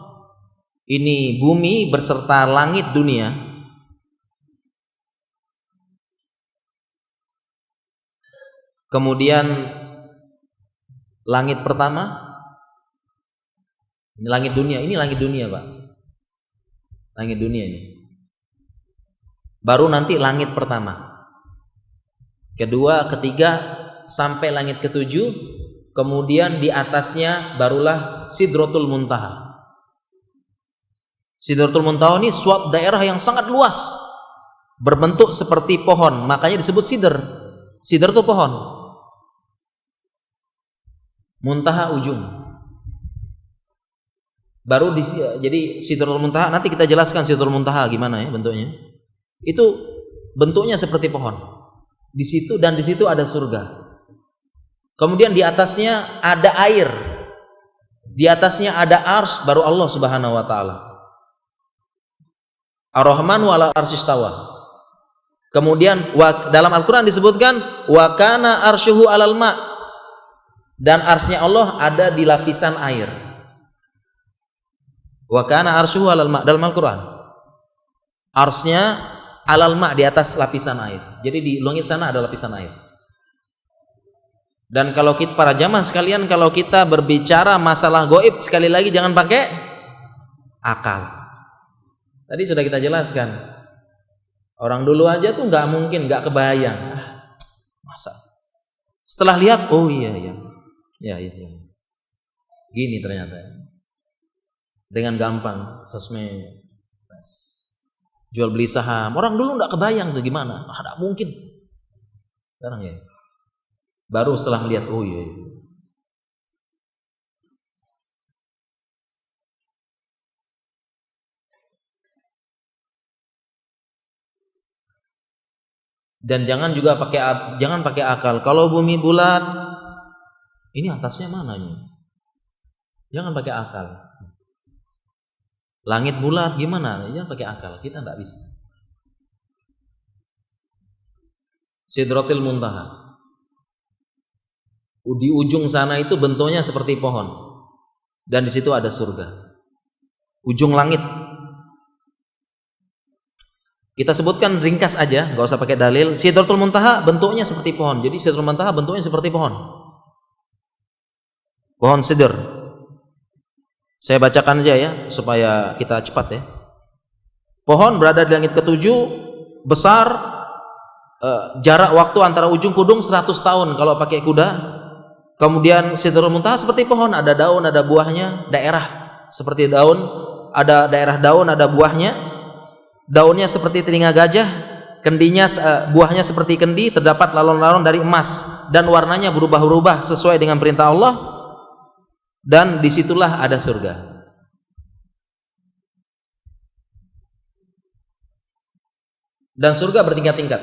ini bumi berserta langit dunia kemudian langit pertama, ini langit dunia Pak, langit dunia ini. Baru nanti langit pertama, kedua, ketiga, sampai langit ketujuh, kemudian di atasnya barulah Sidratul Muntaha. Sidratul Muntaha ini suatu daerah yang sangat luas, berbentuk seperti pohon, makanya disebut sidr. Sidr itu pohon. Muntaha ujung. Baru jadi Sidratul Muntaha, nanti kita jelaskan Sidratul Muntaha gimana ya bentuknya. Itu bentuknya seperti pohon. Di situ dan di situ ada surga. Kemudian di atasnya ada air. Di atasnya ada arsy, baru Allah Subhanahu wa taala. Ar-Rahman wa 'alal arsy istawa. Kemudian dalam Al-Quran disebutkan wa kana arsyuhu 'alal ma'. Dan arsy-nya Allah ada di lapisan air. Wa kana arsyuhu 'alal ma' dalam Al-Quran. Arsy-nya 'alal ma' di atas lapisan air. Jadi di langit sana ada lapisan air. Dan kalau kita para jamaah sekalian, kalau kita berbicara masalah gaib, sekali lagi jangan pakai akal. Tadi sudah kita jelaskan. Orang dulu aja tuh nggak mungkin, nggak kebayang. Masa? Setelah lihat, oh iya. Gini ternyata. Dengan gampang, sosmed, jual beli saham. Orang dulu nggak kebayang tuh gimana. Nggak mungkin. Sekarang ya. Baru setelah lihat, oh iya. Dan jangan pakai akal. Kalau bumi bulat, ini atasnya mananya? Jangan pakai akal. Langit bulat gimana? Jangan pakai akal. Kita tidak bisa. Sidratul Muntaha. Di ujung sana itu bentuknya seperti pohon. Dan di situ ada surga. Ujung langit. Kita sebutkan ringkas aja, nggak usah pakai dalil. Sidratul Muntaha bentuknya seperti pohon. Jadi Sidratul Muntaha bentuknya seperti pohon. Pohon sidr. Saya bacakan aja ya supaya kita cepat ya. Pohon berada di langit ketujuh, besar, jarak waktu antara ujung ke ujung 100 tahun kalau pakai kuda. Kemudian Sidratul Muntaha seperti pohon, ada daun, ada buahnya, daerah seperti daun, ada daerah daun, ada buahnya. Daunnya seperti telinga gajah, kendinya buahnya seperti kendi, terdapat lalon-lalon dari emas dan warnanya berubah-ubah sesuai dengan perintah Allah. Dan disitulah ada surga. Dan surga bertingkat-tingkat.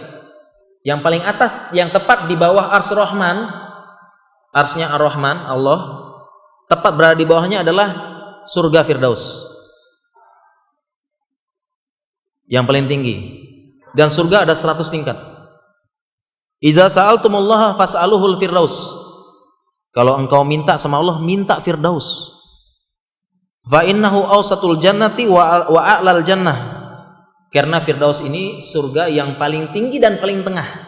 Yang paling atas, yang tepat di bawah Arsy Rahman, arsnya Ar-Rahman, Allah, tepat berada di bawahnya adalah surga Firdaus, yang paling tinggi. Dan surga ada 100 tingkat. Iza sa'altumullaha fas'aluhul Firdaus. Kalau engkau minta sama Allah, minta Firdaus. Fa innahu awsatul jannati wa a'lal jannah. Karena Firdaus ini surga yang paling tinggi dan paling tengah.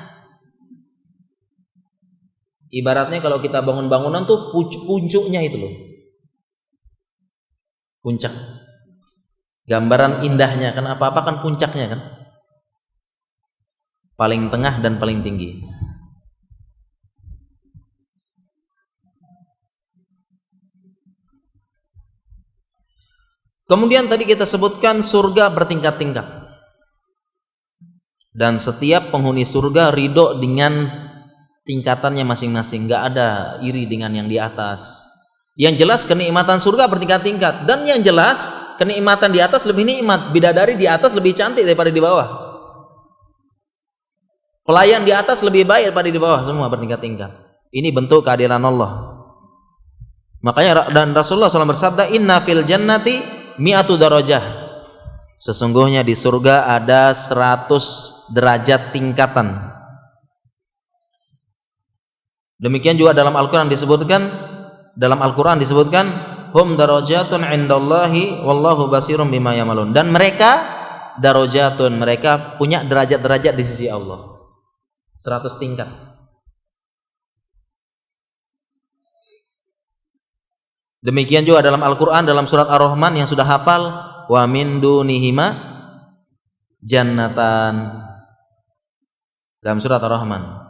Ibaratnya kalau kita bangun bangunan tuh puncuknya itu loh. Puncak. Gambaran indahnya kan apa-apa kan puncaknya kan. Paling tengah dan paling tinggi. Kemudian tadi kita sebutkan surga bertingkat-tingkat. Dan setiap penghuni surga ridho dengan tingkatannya masing-masing, nggak ada iri dengan yang di atas. Yang jelas kenikmatan surga bertingkat-tingkat, dan yang jelas kenikmatan di atas lebih nikmat. Bidadari di atas lebih cantik daripada di bawah. Pelayan di atas lebih baik daripada di bawah, semua bertingkat-tingkat. Ini bentuk keadilan Allah. Makanya dan Rasulullah SAW bersabda, Inna fil jannati mi'atu darajah. Sesungguhnya di surga ada 100 derajat tingkatan. Demikian juga dalam Al-Quran disebutkan hum darajatun indallahi wallahu basirum bima yamalun. Dan mereka darajatun, mereka punya derajat-derajat di sisi Allah. 100 tingkat. Demikian juga dalam Al-Quran, dalam surat Ar-Rahman yang sudah hafal, wa min dunihima jannatan, dalam surat Ar-Rahman.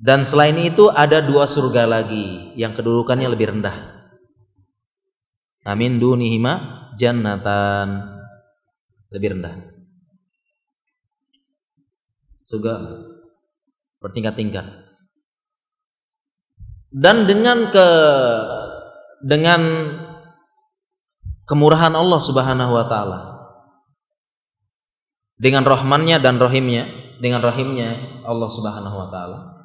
Dan selain itu ada 2 surga lagi yang kedudukannya lebih rendah. Amin dunihima jannatan, lebih rendah. Surga bertingkat-tingkat. Dan dengan kemurahan Allah Subhanahu wa taala, dengan rahmannya dan rahimnya, dengan rahimnya Allah Subhanahu wa taala,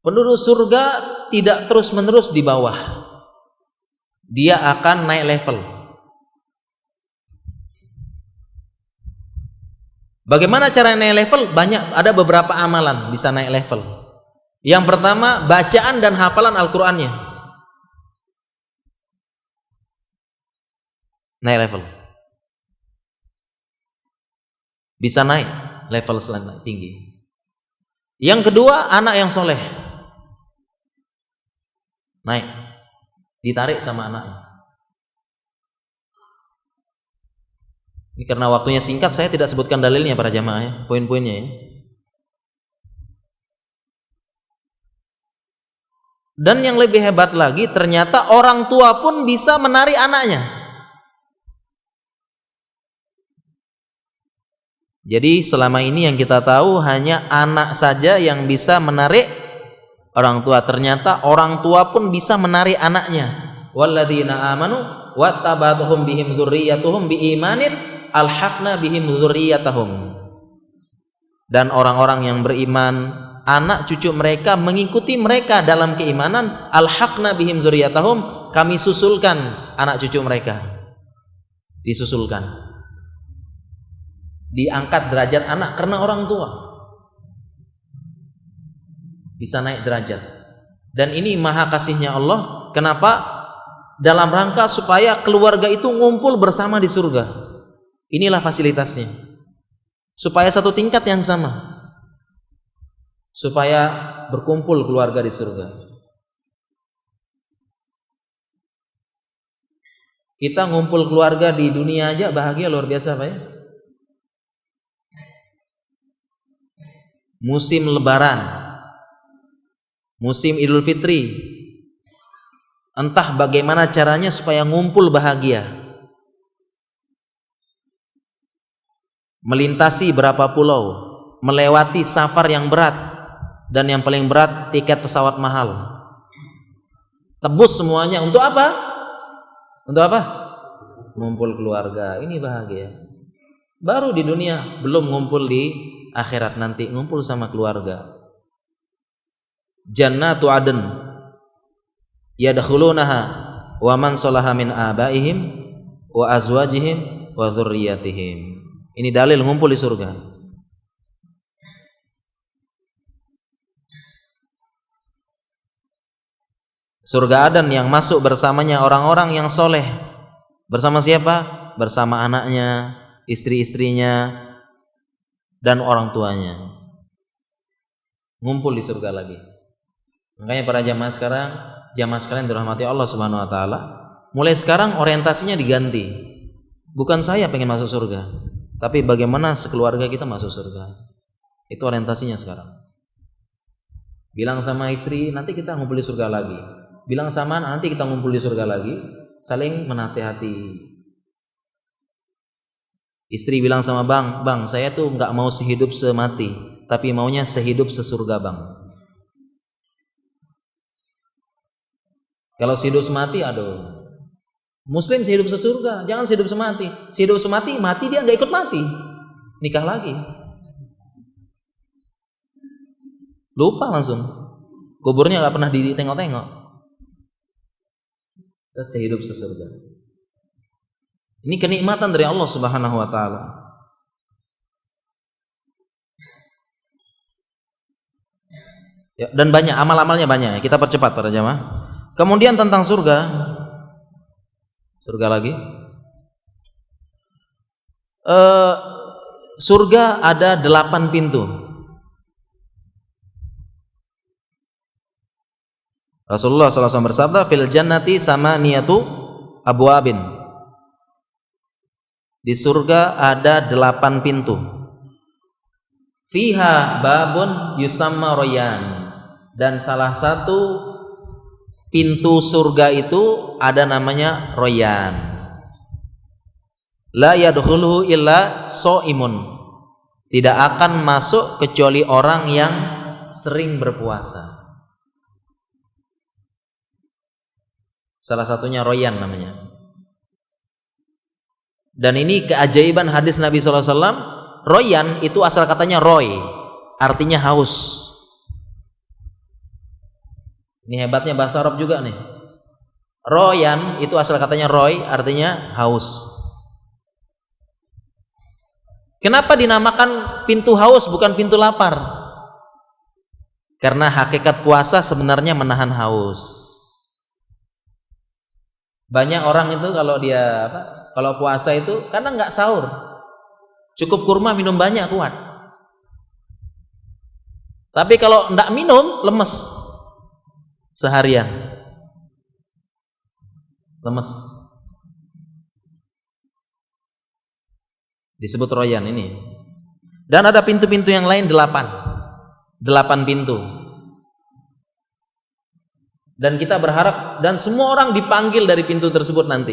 penduduk surga tidak terus-menerus di bawah. Dia akan naik level. Bagaimana cara naik level? Banyak, ada beberapa amalan bisa naik level. Yang pertama, bacaan dan hafalan Al-Qur'annya. Naik level. Bisa naik level selanjutnya tinggi. Yang kedua, anak yang soleh. Naik, ditarik sama anaknya. Ini karena waktunya singkat, saya tidak sebutkan dalilnya para jamaah ya, poin-poinnya ya. Dan yang lebih hebat lagi, ternyata orang tua pun bisa menarik anaknya. Jadi selama ini yang kita tahu hanya anak saja yang bisa menarik orang tua. Ternyata orang tua pun bisa menarik anaknya. Walladzina amanu wattaba'atuhum bihim dzurriyyatuhum biimanin alhaqna bihim dzurriyyatahum. Dan orang-orang yang beriman, anak cucu mereka mengikuti mereka dalam keimanan, alhaqna bihim dzurriyyatahum, kami susulkan anak cucu mereka. Disusulkan. Diangkat derajat anak karena orang tua. Bisa naik derajat. Dan ini maha kasihnya Allah. Kenapa? Dalam rangka supaya keluarga itu ngumpul bersama di surga. Inilah fasilitasnya. Supaya satu tingkat yang sama. Supaya berkumpul keluarga di surga. Kita ngumpul keluarga di dunia aja bahagia luar biasa, Pak ya. Musim Lebaran, musim Idul Fitri, entah bagaimana caranya supaya ngumpul bahagia. Melintasi berapa pulau, melewati safar yang berat, dan yang paling berat tiket pesawat mahal. Tebus semuanya untuk apa? Untuk apa? Ngumpul keluarga. Ini bahagia. Baru di dunia, belum ngumpul di akhirat nanti, ngumpul sama keluarga. Jannatu adn yadkhulunaha wa man salaha min abaihim wa azwajihim wa dzurriyyatihim. Ini dalil ngumpul di surga. Surga Aden yang masuk bersamanya orang-orang yang soleh. Bersama siapa? Bersama anaknya, istri-istrinya, dan orang tuanya. Ngumpul di surga lagi. Makanya para jamaah sekalian dirahmati Allah Subhanahu wa taala, mulai sekarang orientasinya diganti. Bukan saya pengen masuk surga, tapi bagaimana sekeluarga kita masuk surga. Itu orientasinya sekarang. Bilang sama istri, nanti kita ngumpul di surga lagi. Bilang sama anak, nanti kita ngumpul di surga lagi. Saling menasehati. Istri bilang sama bang, saya tuh nggak mau sehidup semati, tapi maunya sehidup sesurga bang. Kalau sehidup semati, aduh, Muslim sehidup sesurga, jangan sehidup semati. Sehidup semati, mati dia nggak ikut mati, nikah lagi, lupa langsung, kuburnya nggak pernah ditengok-tengok. Sehidup sesurga. Ini kenikmatan dari Allah Subhanahu wa taala. Ya, dan banyak amal-amalnya banyak. Kita percepat para jamaah. Kemudian tentang surga. Surga lagi. Surga ada 8 pintu. Rasulullah SAW bersabda, fil jannati sama niyatu abwabin. Di surga ada 8 pintu. Fiha babun yusamma royan. Dan salah satu pintu surga itu ada namanya royan. La yadkhuluhu illa shaimun. Tidak akan masuk kecuali orang yang sering berpuasa. Salah satunya royan namanya. Dan ini keajaiban hadis Nabi SAW. Royan itu asal katanya roy, artinya haus. Ini hebatnya bahasa Arab juga nih. Royan itu asal katanya roy, artinya haus. Kenapa dinamakan pintu haus bukan pintu lapar? Karena hakikat puasa sebenarnya menahan haus. Banyak orang itu kalau puasa itu karena nggak sahur, cukup kurma minum banyak kuat. Tapi kalau nggak minum lemes seharian, lemes. Disebut royan ini. Dan ada pintu-pintu yang lain 8 pintu. Dan kita berharap dan semua orang dipanggil dari pintu tersebut nanti.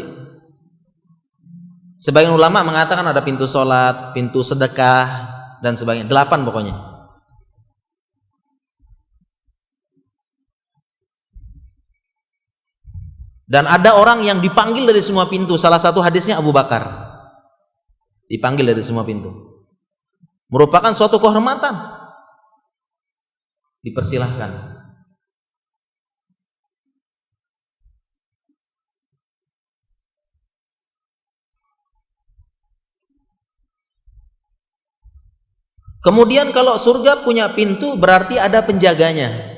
Sebagian ulama mengatakan ada pintu sholat, pintu sedekah, dan sebagainya. 8 pokoknya. Dan ada orang yang dipanggil dari semua pintu. Salah satu hadisnya Abu Bakar. Dipanggil dari semua pintu. Merupakan suatu kehormatan. Dipersilahkan. Kemudian kalau surga punya pintu berarti ada penjaganya.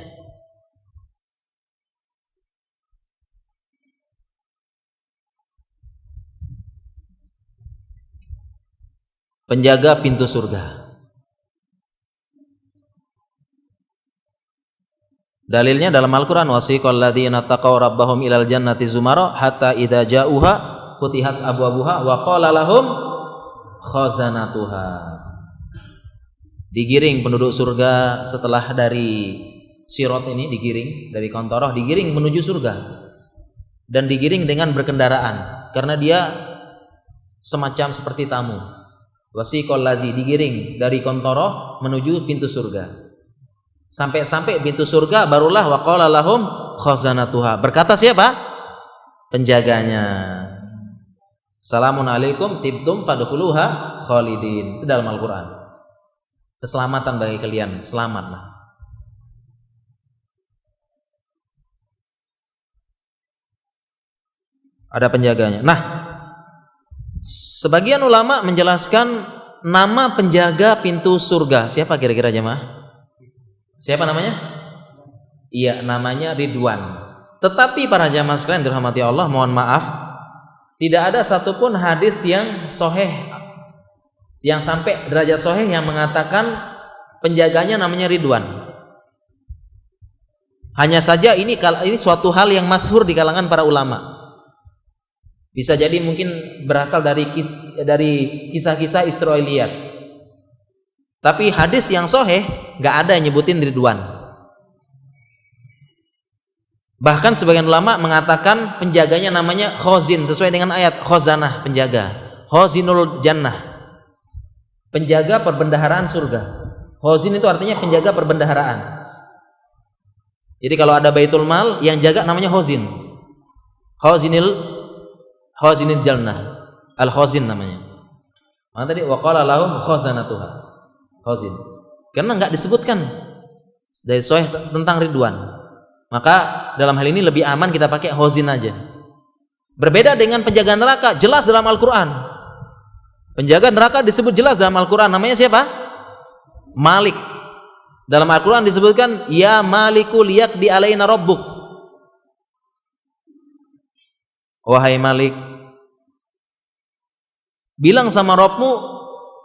Penjaga pintu surga. Dalilnya dalam Al-Qur'an, wasiqal ladzina taqaw rabbahum ilal jannati zumara hatta idza ja'uha Futihat abwabuha wa qala lahum khazanatuha. Digiring penduduk surga setelah dari Sirat ini, digiring dari Qantharah, digiring menuju surga. Dan digiring dengan berkendaraan karena dia semacam seperti tamu. Wasiqal lazi, digiring dari Qantharah menuju pintu surga. Sampai pintu surga barulah waqala lahum khazanatuha. Berkata siapa? Penjaganya. Salamun alaikum tibtum fadkhuluha khalidin. Itu dalam Al-Qur'an. Keselamatan bagi kalian, selamatlah. Ada penjaganya. Nah, sebagian ulama menjelaskan nama penjaga pintu surga. Siapa kira-kira jemaah? Siapa namanya? Iya, namanya Ridwan. Tetapi para jamaah sekalian dirahmati Allah, mohon maaf, tidak ada satupun hadis yang sahih, yang sampai derajat sahih yang mengatakan penjaganya namanya Ridwan. Hanya saja ini suatu hal yang masyhur di kalangan para ulama. Bisa jadi mungkin berasal dari kisah-kisah Israiliyat. Tapi hadis yang sahih nggak ada yang nyebutin Ridwan. Bahkan sebagian ulama mengatakan penjaganya namanya Khazin, sesuai dengan ayat khazanah, penjaga. Khazinul jannah, penjaga perbendaharaan surga. Khazin itu artinya penjaga perbendaharaan. Jadi kalau ada Baitul Mal, yang jaga namanya Khazin. Khazinil jannah, al-khazin namanya. Maka tadi waqala lahum khazanatuha. Khazin. Karena enggak disebutkan dari sahih tentang Ridwan. Maka dalam hal ini lebih aman kita pakai khazin aja. Berbeda dengan penjaga neraka, jelas dalam Al-Qur'an. Penjaga neraka disebut jelas dalam Al-Qur'an, namanya siapa? Malik. Dalam Al-Qur'an disebutkan ya Maliku liyaqdi alaina rabbuk. Wahai Malik, bilang sama Rabbmu,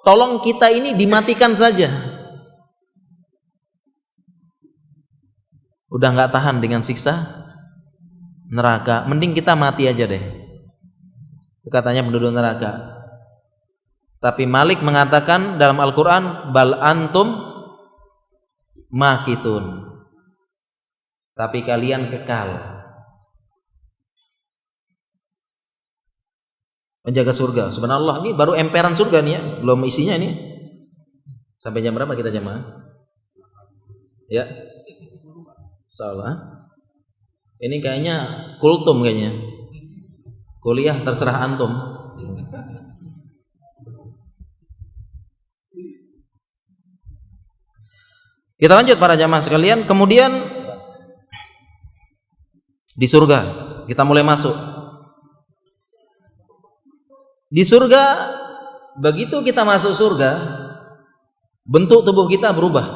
tolong kita ini dimatikan saja. Udah nggak tahan dengan siksa neraka, mending kita mati aja deh. Itu katanya penduduk neraka. Tapi Malik mengatakan dalam Al-Quran, bal antum makitun, tapi kalian kekal. Penjaga surga, subhanallah, ini baru emperan surga nih ya, belum isinya ini. Sampai jam berapa kita jamaah? Ya, insyaallah. Ini kayaknya kultum kayaknya. Kuliah terserah antum. Kita lanjut para jamaah sekalian. Kemudian di surga kita mulai masuk. Di surga, begitu kita masuk surga, bentuk tubuh kita berubah.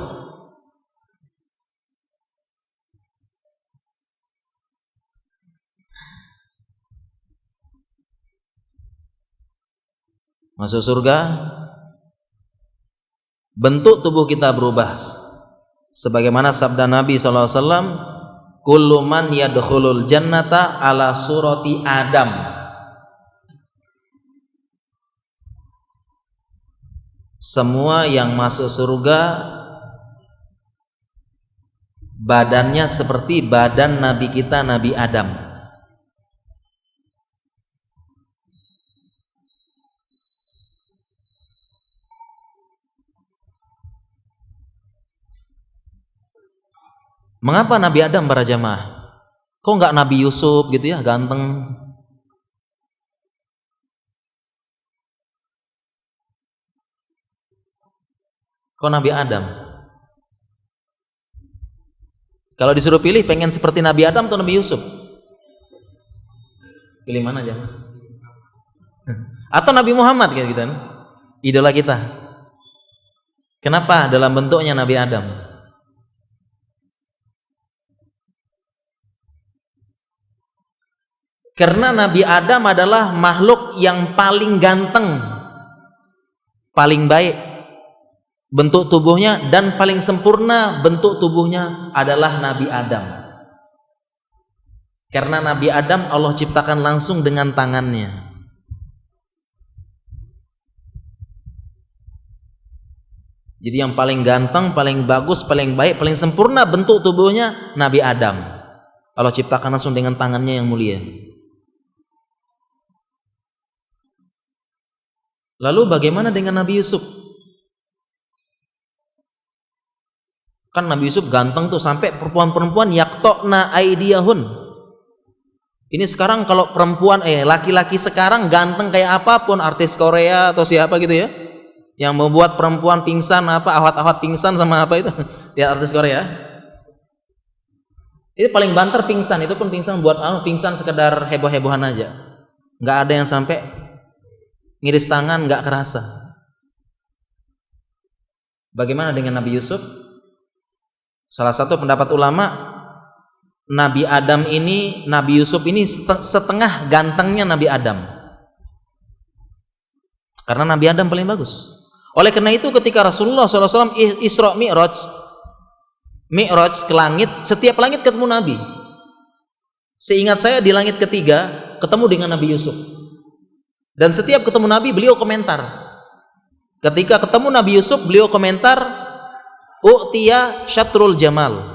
Masuk surga, bentuk tubuh kita berubah. Sebagaimana sabda Nabi SAW, kullu man yadkhulul jannata ala surati Adam. Semua yang masuk surga badannya seperti badan Nabi kita, Nabi Adam. Mengapa Nabi Adam para jamaah? Kok enggak Nabi Yusuf gitu ya, ganteng? Kok Nabi Adam? Kalau disuruh pilih, pengen seperti Nabi Adam atau Nabi Yusuf? Pilih mana aja? Atau Nabi Muhammad kayak gitu kan? Idola kita. Kenapa dalam bentuknya Nabi Adam? Karena Nabi Adam adalah makhluk yang paling ganteng, paling baik bentuk tubuhnya, dan paling sempurna bentuk tubuhnya adalah Nabi Adam. Karena Nabi Adam Allah ciptakan langsung dengan tangannya. Jadi yang paling ganteng, paling bagus, paling baik, paling sempurna bentuk tubuhnya Nabi Adam. Allah ciptakan langsung dengan tangannya yang mulia. Lalu bagaimana dengan Nabi Yusuf? Kan Nabi Yusuf ganteng tuh sampai perempuan-perempuan yaqta'na aydiyahun. Ini sekarang kalau perempuan laki-laki sekarang ganteng kayak apapun, artis Korea atau siapa gitu ya, yang membuat perempuan pingsan awat-awat pingsan sama apa itu lihat artis Korea. Itu paling banter pingsan, itu pun pingsan buat pingsan sekedar heboh-hebohan aja. Nggak ada yang sampai ngiris tangan, nggak kerasa. Bagaimana dengan Nabi Yusuf? Salah satu pendapat ulama, Nabi Yusuf ini setengah gantengnya Nabi Adam. Karena Nabi Adam paling bagus. Oleh karena itu ketika Rasulullah SAW Isra Mi'raj ke langit, setiap langit ketemu Nabi. Seingat saya di langit ketiga ketemu dengan Nabi Yusuf. Dan setiap ketemu Nabi beliau komentar. Ketika ketemu Nabi Yusuf beliau komentar, u'tiya syatrul jamal.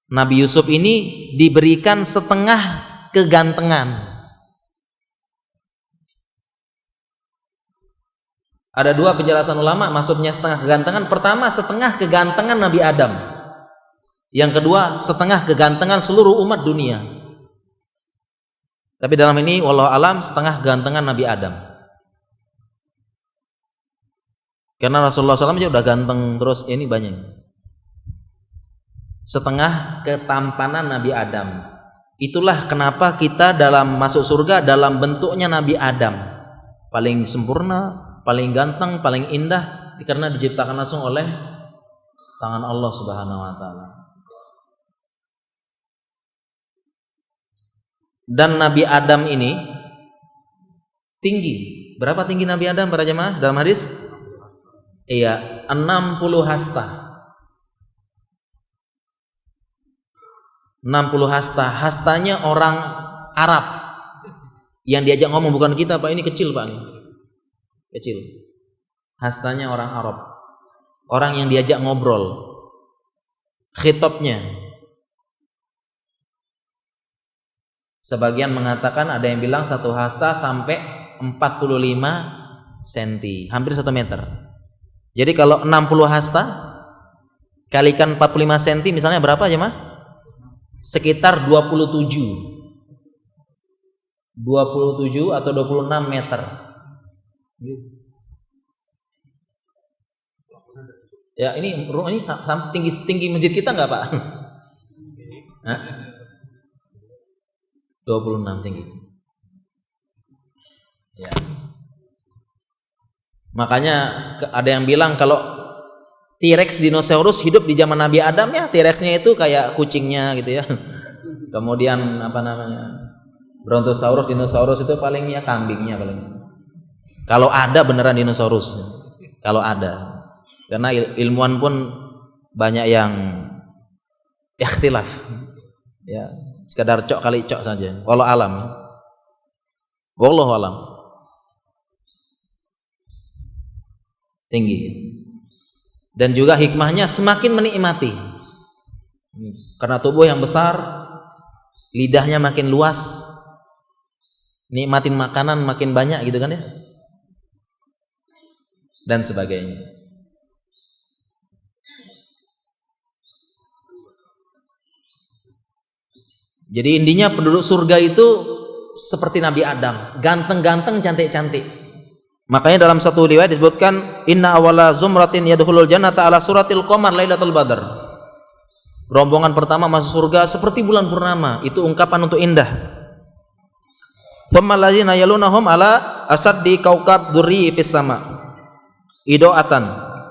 Nabi Yusuf ini diberikan setengah kegantengan. Ada dua penjelasan ulama maksudnya setengah kegantengan. Pertama, setengah kegantengan Nabi Adam. Yang kedua, setengah kegantengan seluruh umat dunia. Tapi dalam ini wallahu alam setengah kegantengan Nabi Adam. Karena Rasulullah SAW aja udah ganteng terus, ini banyak. Setengah ketampanan Nabi Adam. Itulah kenapa kita dalam masuk surga dalam bentuknya Nabi Adam. Paling sempurna, paling ganteng, paling indah, karena diciptakan langsung oleh tangan Allah Subhanahu wa taala. Dan Nabi Adam ini tinggi. Berapa tinggi Nabi Adam para jemaah dalam hadis? Iya, 60 hasta. 60 hasta. Hastanya orang Arab. Yang diajak ngomong bukan kita, Pak, ini kecil, Pak, nih. Kecil. Hastanya orang Arab. Orang yang diajak ngobrol. Khitabnya. Sebagian mengatakan, ada yang bilang satu hasta sampai 45 cm, hampir 1 meter. Jadi kalau 60 hasta kalikan 45 cm misalnya berapa aja mah? Sekitar 27 atau 26 meter. Ya ini tinggi masjid kita nggak Pak? Hah? 26 tinggi. Ya. Makanya ada yang bilang kalau T-Rex dinosaurus hidup di zaman Nabi Adam, ya T-Rexnya itu kayak kucingnya gitu ya. Kemudian apa namanya, Brontosaurus, dinosaurus itu paling ya kambingnya paling. Kalau ada beneran dinosaurus, kalau ada. Karena ilmuwan pun banyak yang ikhtilaf, ya sekadar cok kali cok saja. Wallahu alam. Wallahu alam. Tinggi. Dan juga hikmahnya semakin menikmati. Karena tubuh yang besar, lidahnya makin luas, nikmatin makanan makin banyak gitu kan ya. Dan sebagainya. Jadi intinya penduduk surga itu seperti Nabi Adam, ganteng-ganteng, cantik-cantik. Makanya dalam satu riwayat disebutkan inna awala zumratin yadkhulul jannata ala suratil qamar lailatul badr. Rombongan pertama masuk surga seperti bulan purnama, itu ungkapan untuk indah. Thumma allazina yalunahum ala asaddi kaukab durri fis sama. Idoatan.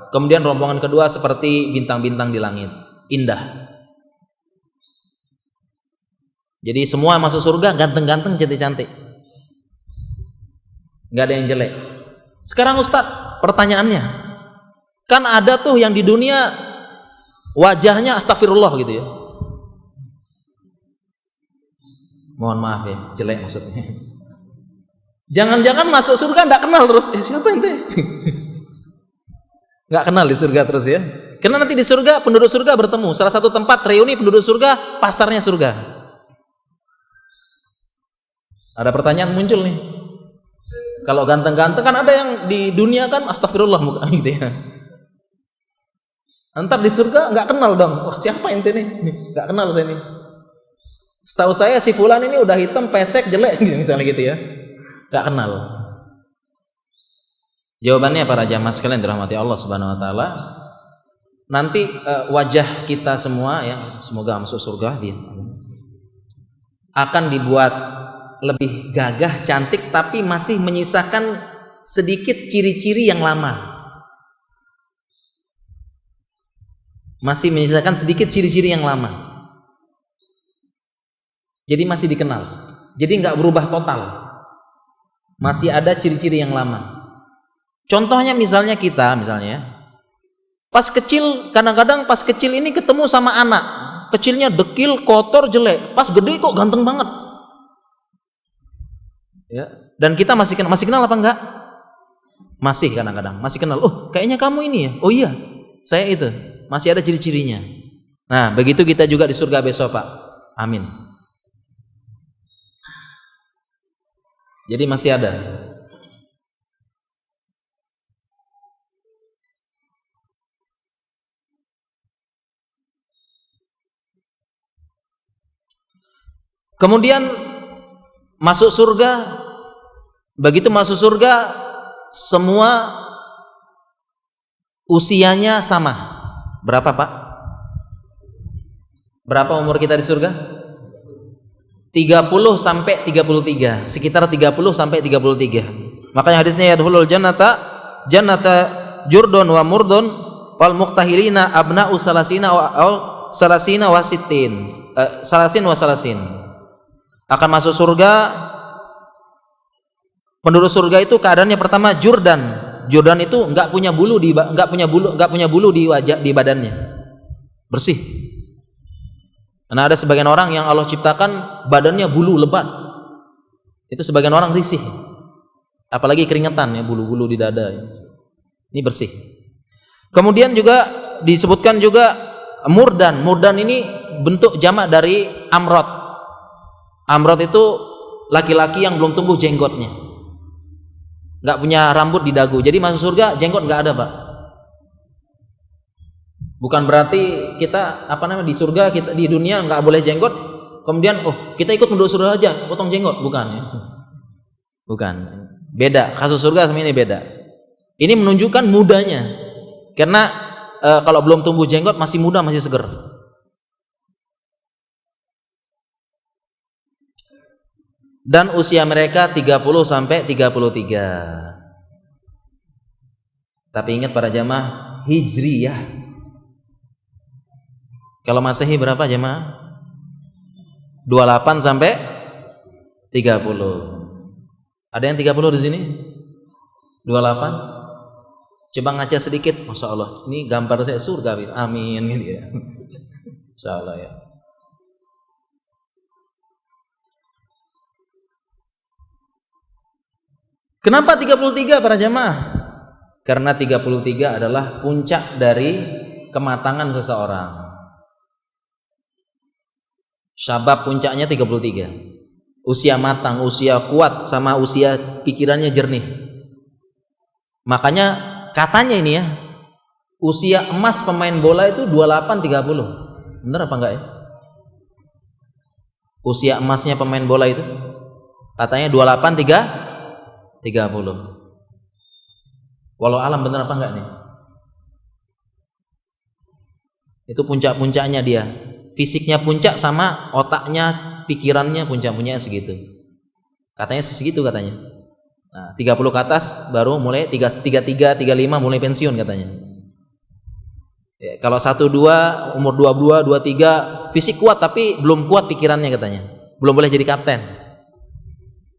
Kemudian rombongan kedua seperti bintang-bintang di langit, indah. Jadi semua masuk surga ganteng-ganteng, cantik-cantik. Enggak ada yang jelek. Sekarang Ustadz, pertanyaannya, kan ada tuh yang di dunia wajahnya astagfirullah gitu ya. Mohon maaf ya, jelek maksudnya. Jangan-jangan masuk surga nggak kenal terus, siapa ente? Nggak kenal di surga terus ya. Karena nanti di surga penduduk surga bertemu. Salah satu tempat reuni penduduk surga, pasarnya surga. Ada pertanyaan muncul nih. Kalau ganteng-ganteng kan ada yang di dunia kan astagfirullah muka gitu ya. Ntar di surga nggak kenal dong. Wah, siapa ente nih? Nggak kenal saya nih. Setahu saya si fulan ini udah hitam, pesek, jelek gitu misalnya gitu ya. Nggak kenal. Jawabannya para jamaah sekalian dirahmati Allah Subhanahu wa taala, nanti wajah kita semua ya, semoga masuk surga dia akan dibuat lebih gagah, cantik, tapi masih menyisakan sedikit ciri-ciri yang lama. Masih menyisakan sedikit ciri-ciri yang lama. Jadi masih dikenal. Jadi nggak berubah total. Masih ada ciri-ciri yang lama. Contohnya misalnya kita, pas kecil, kadang-kadang pas kecil ini ketemu sama anak, kecilnya dekil, kotor, jelek. Pas gede kok ganteng banget. Ya. Dan kita masih kenal apa enggak? Masih kadang-kadang, masih kenal. Oh, kayaknya kamu ini ya. Oh iya, saya itu. Masih ada ciri-cirinya. Nah, begitu kita juga di surga besok, Pak. Amin. Jadi masih ada. Kemudian masuk surga. Begitu masuk surga, semua usianya sama. Berapa, Pak? Berapa umur kita di surga? 30 sampai 33, sekitar 30 sampai 33. Makanya hadisnya yadkhulul jannata jurdun wa murdun wal muqtahilina abna'u salasina salasina wa sittin. Salasin wa salasin. Akan masuk surga, penduduk surga itu keadaannya pertama Jordan itu nggak punya bulu di wajah, di badannya, bersih. Karena ada sebagian orang yang Allah ciptakan badannya bulu lebat, itu sebagian orang risih, apalagi keringetan ya, bulu-bulu di dada ya. Ini bersih. Kemudian juga disebutkan juga murdan ini bentuk jamak dari amrod. Amrod itu laki-laki yang belum tumbuh jenggotnya, nggak punya rambut di dagu. Jadi masuk surga jenggot nggak ada, Pak. Bukan berarti kita di surga, kita di dunia nggak boleh jenggot, kemudian kita ikut penduduk surga aja potong jenggot, bukan ya. Bukan. Beda, kasus surga sama ini beda. Ini menunjukkan mudanya. Karena kalau belum tumbuh jenggot masih muda, masih seger. Dan usia mereka 30 sampai 33. Tapi ingat para jamaah, hijriyah. Kalau Masehi berapa jamaah? 28 sampai 30. Ada yang 30 di sini? 28? Coba ngaca sedikit, Masya Allah. Ini gambar saya surga, amin gitu ya. Insya Allah ya. Kenapa 33 para jamaah? Karena 33 adalah puncak dari kematangan seseorang. Syabab puncaknya 33. Usia matang, usia kuat, sama usia pikirannya jernih. Makanya katanya ini ya, usia emas pemain bola itu 28-30. Bener apa enggak ya? Usia emasnya pemain bola itu katanya 28-30. Walau alam bener apa enggak nih? Itu puncak-puncaknya dia. Fisiknya puncak sama otaknya, pikirannya puncak-puncaknya segitu. Katanya segitu katanya. Nah, 30 ke atas baru mulai 33, 35 mulai pensiun katanya. Ya, kalau 12, umur 22, 23 fisik kuat tapi belum kuat pikirannya katanya. Belum boleh jadi kapten.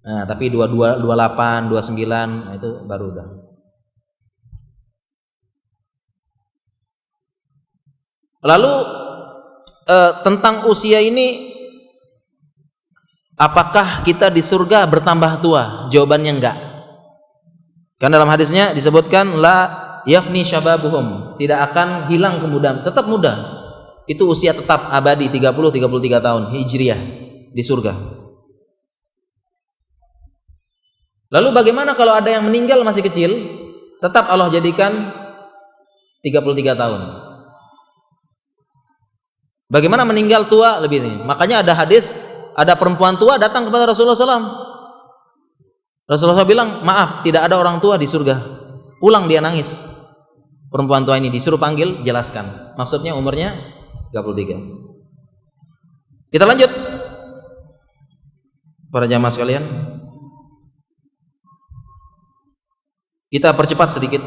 Nah, tapi 22, 28, 29 itu baru udah. Lalu tentang usia ini, apakah kita di surga bertambah tua? Jawabannya enggak. Karena dalam hadisnya disebutkan la yafni syababuhum, tidak akan hilang kemudaan, tetap muda. Itu usia tetap abadi 30-33 tahun hijriah di surga. Lalu bagaimana kalau ada yang meninggal masih kecil, tetap Allah jadikan 33 tahun. Bagaimana meninggal tua lebih ini? Makanya ada hadis, ada perempuan tua datang kepada Rasulullah SAW. Rasulullah SAW bilang, maaf, tidak ada orang tua di surga. Pulang dia nangis. Perempuan tua ini disuruh panggil, jelaskan. Maksudnya umurnya 33. Kita lanjut. Para jamaah sekalian, kita percepat sedikit.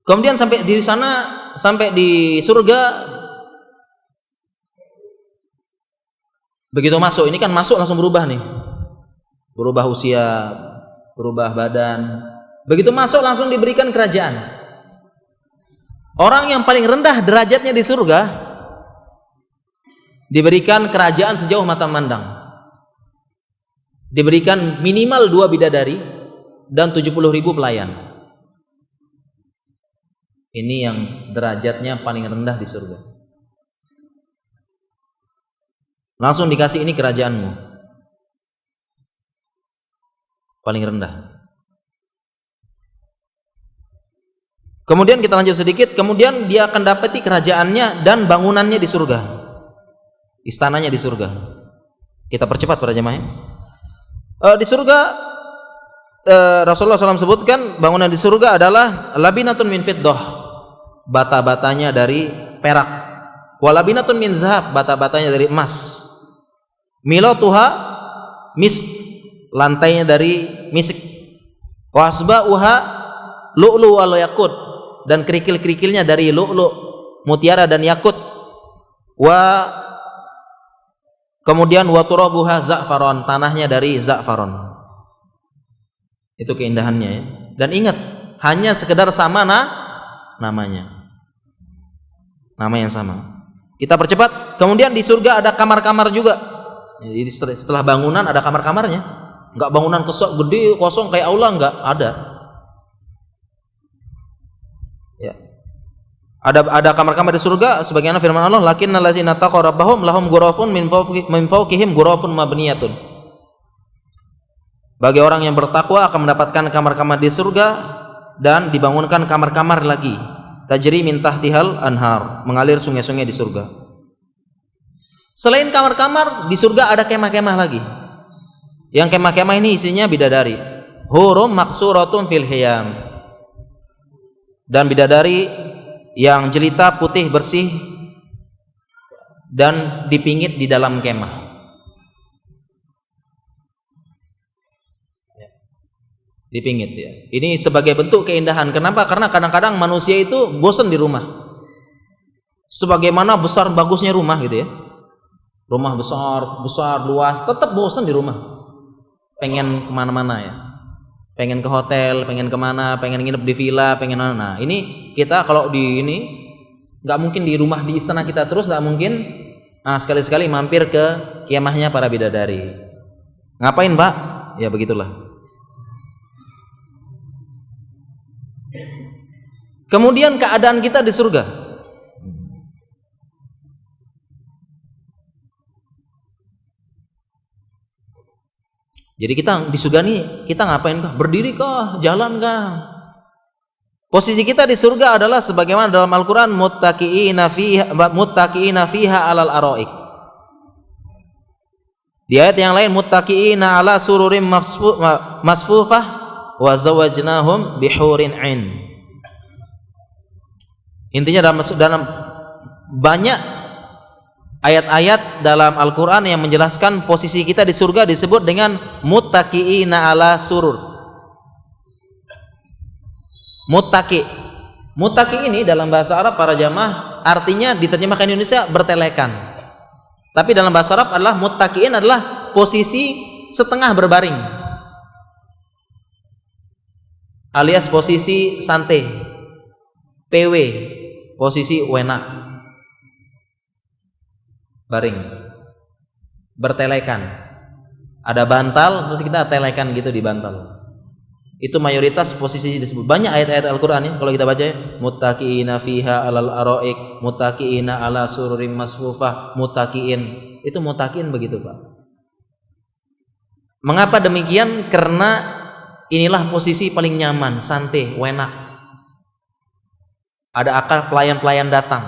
Kemudian sampai di sana, sampai di surga, begitu masuk, ini kan masuk langsung berubah nih. Berubah usia, berubah badan. Begitu masuk langsung diberikan kerajaan. Orang yang paling rendah derajatnya di surga diberikan kerajaan sejauh mata memandang. Diberikan minimal 2 bidadari dan 70.000 pelayan. Ini yang derajatnya paling rendah di surga. Langsung dikasih, ini kerajaanmu. Paling rendah. Kemudian kita lanjut sedikit. Kemudian dia akan dapati kerajaannya dan bangunannya di surga. Istananya di surga. Kita percepat para jemaah. Di surga Rasulullah SAW sebutkan bangunan di surga adalah labinatun min fiddah, bata-batanya dari perak, walabinatun min zahab, bata-batanya dari emas, milatuha misk, lantainya dari misik, wasbauha lu'lu wal yakut, dan kerikil-kerikilnya dari lu'lu, mutiara dan yakut, kemudian wa turabuha za'faron, tanahnya dari za'faron. Itu keindahannya ya. Dan ingat, hanya sekedar sama namanya. Nama yang sama. Kita percepat. Kemudian di surga ada kamar-kamar juga. Jadi setelah bangunan ada kamar-kamarnya. Enggak bangunan gede kosong kayak aula, enggak ada. Ya. Ada kamar-kamar di surga sebagaimana firman Allah, lakinnal ladzina taqaw rabbahum lahum ghurafun min fawqihim ghurafun mabniyatun. Bagi orang yang bertakwa akan mendapatkan kamar-kamar di surga dan dibangunkan kamar-kamar lagi. Tajri min tahtihal anhar, mengalir sungai-sungai di surga. Selain kamar-kamar, di surga ada kemah-kemah lagi. Yang kemah-kemah ini isinya bidadari. Hurum maksuratun fil hiyam. Dan bidadari yang jelita, putih, bersih dan dipingit di dalam kemah. Dipingit ya. Ini sebagai bentuk keindahan. Kenapa? Karena kadang-kadang manusia itu bosan di rumah. Sebagaimana besar bagusnya rumah gitu ya. Rumah besar, luas, tetap bosan di rumah. Pengen kemana-mana ya. Pengen ke hotel, pengen kemana, pengen nginep di villa, pengen mana. Nah, ini kita kalau di ini nggak mungkin di rumah di istana kita terus, nggak mungkin. Nah, sekali-sekali mampir ke kemahnya para bidadari. Ngapain, Pak? Ya begitulah. Kemudian keadaan kita di surga. Jadi kita di surga nih, kita ngapain kah? Berdiri kah? Jalan kah? Posisi kita di surga adalah sebagaimana dalam Al-Qur'an, muttaqiina fiha alal araik. Di ayat yang lain, muttaqiina ala sururim masfufah wa zawajnahum bihurin 'ain. Intinya dalam banyak ayat-ayat dalam Al-Quran yang menjelaskan posisi kita di surga disebut dengan muttaqiina ala surur. Muttaqi ini dalam bahasa Arab para jamaah artinya diterjemahkan Indonesia bertelekan. Tapi dalam bahasa Arab adalah muttaqiin adalah posisi setengah berbaring, alias posisi santai, PW, posisi wena, baring, bertelekan. Ada bantal, terus kita telekan gitu di bantal. Itu mayoritas posisi disebut. Banyak ayat-ayat Al-Qur'an ya kalau kita baca ya. Muttaqiina fiha 'alal araik, muttaqiina 'ala sururim masfufah, muttaqiin. Itu muttaqiin begitu, Pak. Mengapa demikian? Karena inilah posisi paling nyaman, santai, enak. Ada akal pelayan-pelayan datang.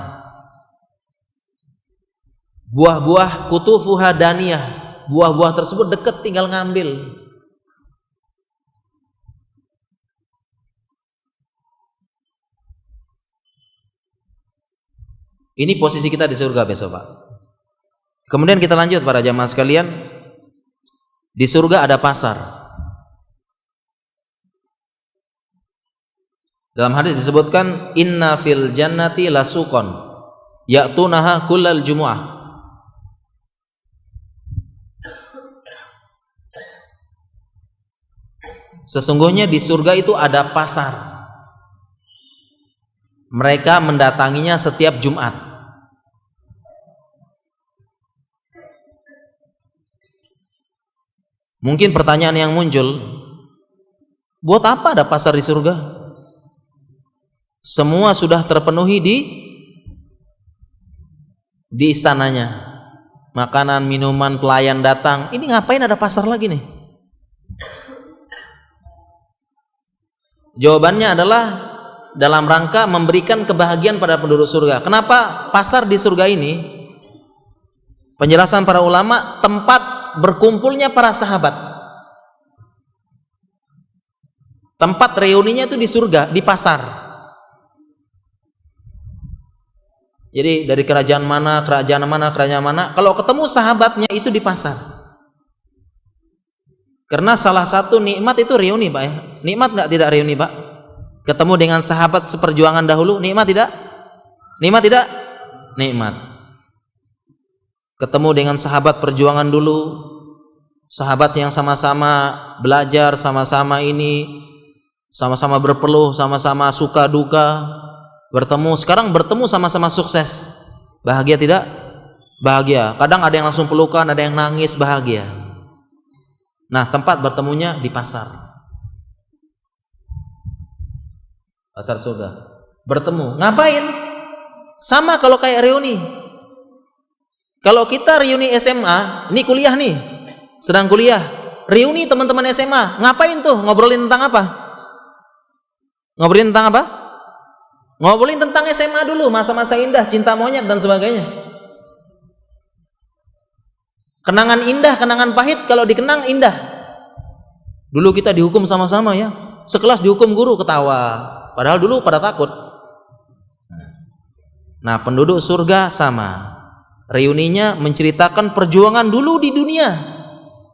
Buah-buah kutufuha daniyah. Buah-buah tersebut dekat, tinggal ngambil. Ini posisi kita di surga besok, Pak. Kemudian kita lanjut para jamaah sekalian. Di surga ada pasar. Dalam hadis disebutkan inna fil jannati lasuqan ya'tunaha kullal jumu'ah. Sesungguhnya di surga itu ada pasar. Mereka mendatanginya setiap Jumat. Mungkin pertanyaan yang muncul, buat apa ada pasar di surga? Semua sudah terpenuhi di istananya. Makanan, minuman, pelayan datang. Ini ngapain ada pasar lagi nih? Jawabannya adalah dalam rangka memberikan kebahagiaan pada penduduk surga. Kenapa pasar di surga ini? Penjelasan para ulama, tempat berkumpulnya para sahabat. Tempat reuninya itu di surga, di pasar. Jadi dari kerajaan mana, kalau ketemu sahabatnya itu di pasar. Karena salah satu nikmat itu reuni, Pak ya. Nikmat nggak tidak reuni, Pak? Ketemu dengan sahabat seperjuangan dahulu, nikmat tidak? Nikmat tidak? Nikmat. Ketemu dengan sahabat perjuangan dulu, sahabat yang sama-sama belajar, sama-sama berpeluh, sama-sama suka duka, bertemu, sekarang bertemu sama-sama sukses. Bahagia tidak? Bahagia. Kadang ada yang langsung pelukan, ada yang nangis, bahagia. Nah, tempat bertemunya di pasar. Pasar surga. Bertemu. Ngapain? Sama kalau kayak reuni. Kalau kita reuni SMA, ini kuliah nih, sedang kuliah, reuni teman-teman SMA, ngapain tuh? Ngobrolin tentang apa? Ngobrolin tentang apa? Ngobrolin tentang SMA dulu, masa-masa indah, cinta monyet dan sebagainya. Kenangan indah, kenangan pahit, kalau dikenang indah. Dulu kita dihukum sama-sama ya, sekelas dihukum guru, ketawa, padahal dulu pada takut. Nah, penduduk surga sama. Reuninya menceritakan perjuangan dulu di dunia.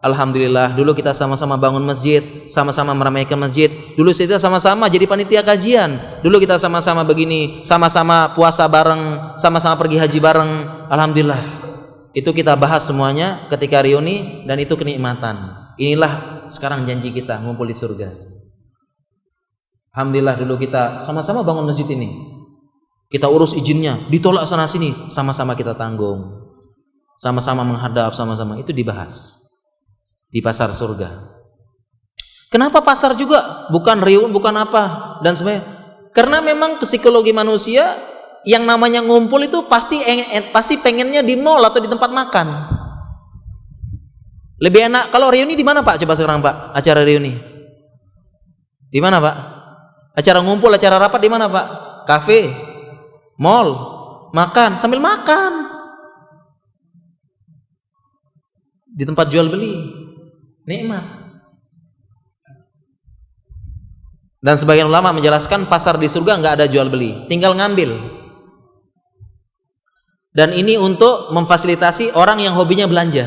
Alhamdulillah, dulu kita sama-sama bangun masjid, sama-sama meramaikan masjid. Dulu kita sama-sama jadi panitia kajian. Dulu kita sama-sama begini, sama-sama puasa bareng, sama-sama pergi haji bareng. Alhamdulillah. Itu kita bahas semuanya ketika reuni, dan itu kenikmatan. Inilah sekarang janji kita ngumpul di surga. Alhamdulillah, dulu kita sama-sama bangun masjid ini. Kita urus izinnya, ditolak sana sini, sama-sama kita tanggung, sama-sama menghadap, sama-sama itu dibahas di pasar surga. Kenapa pasar juga? Bukan reun, bukan apa dan sebagainya. Karena memang psikologi manusia yang namanya ngumpul itu pasti pengennya di mall atau di tempat makan. Lebih enak kalau reuni di mana, Pak? Coba sekarang, Pak, acara reuni di mana, Pak? Acara ngumpul, acara rapat di mana, Pak? Kafe, mall, makan, sambil makan di tempat jual beli, nikmat. Dan sebagian ulama menjelaskan pasar di surga nggak ada jual beli, tinggal ngambil. Dan ini untuk memfasilitasi orang yang hobinya belanja.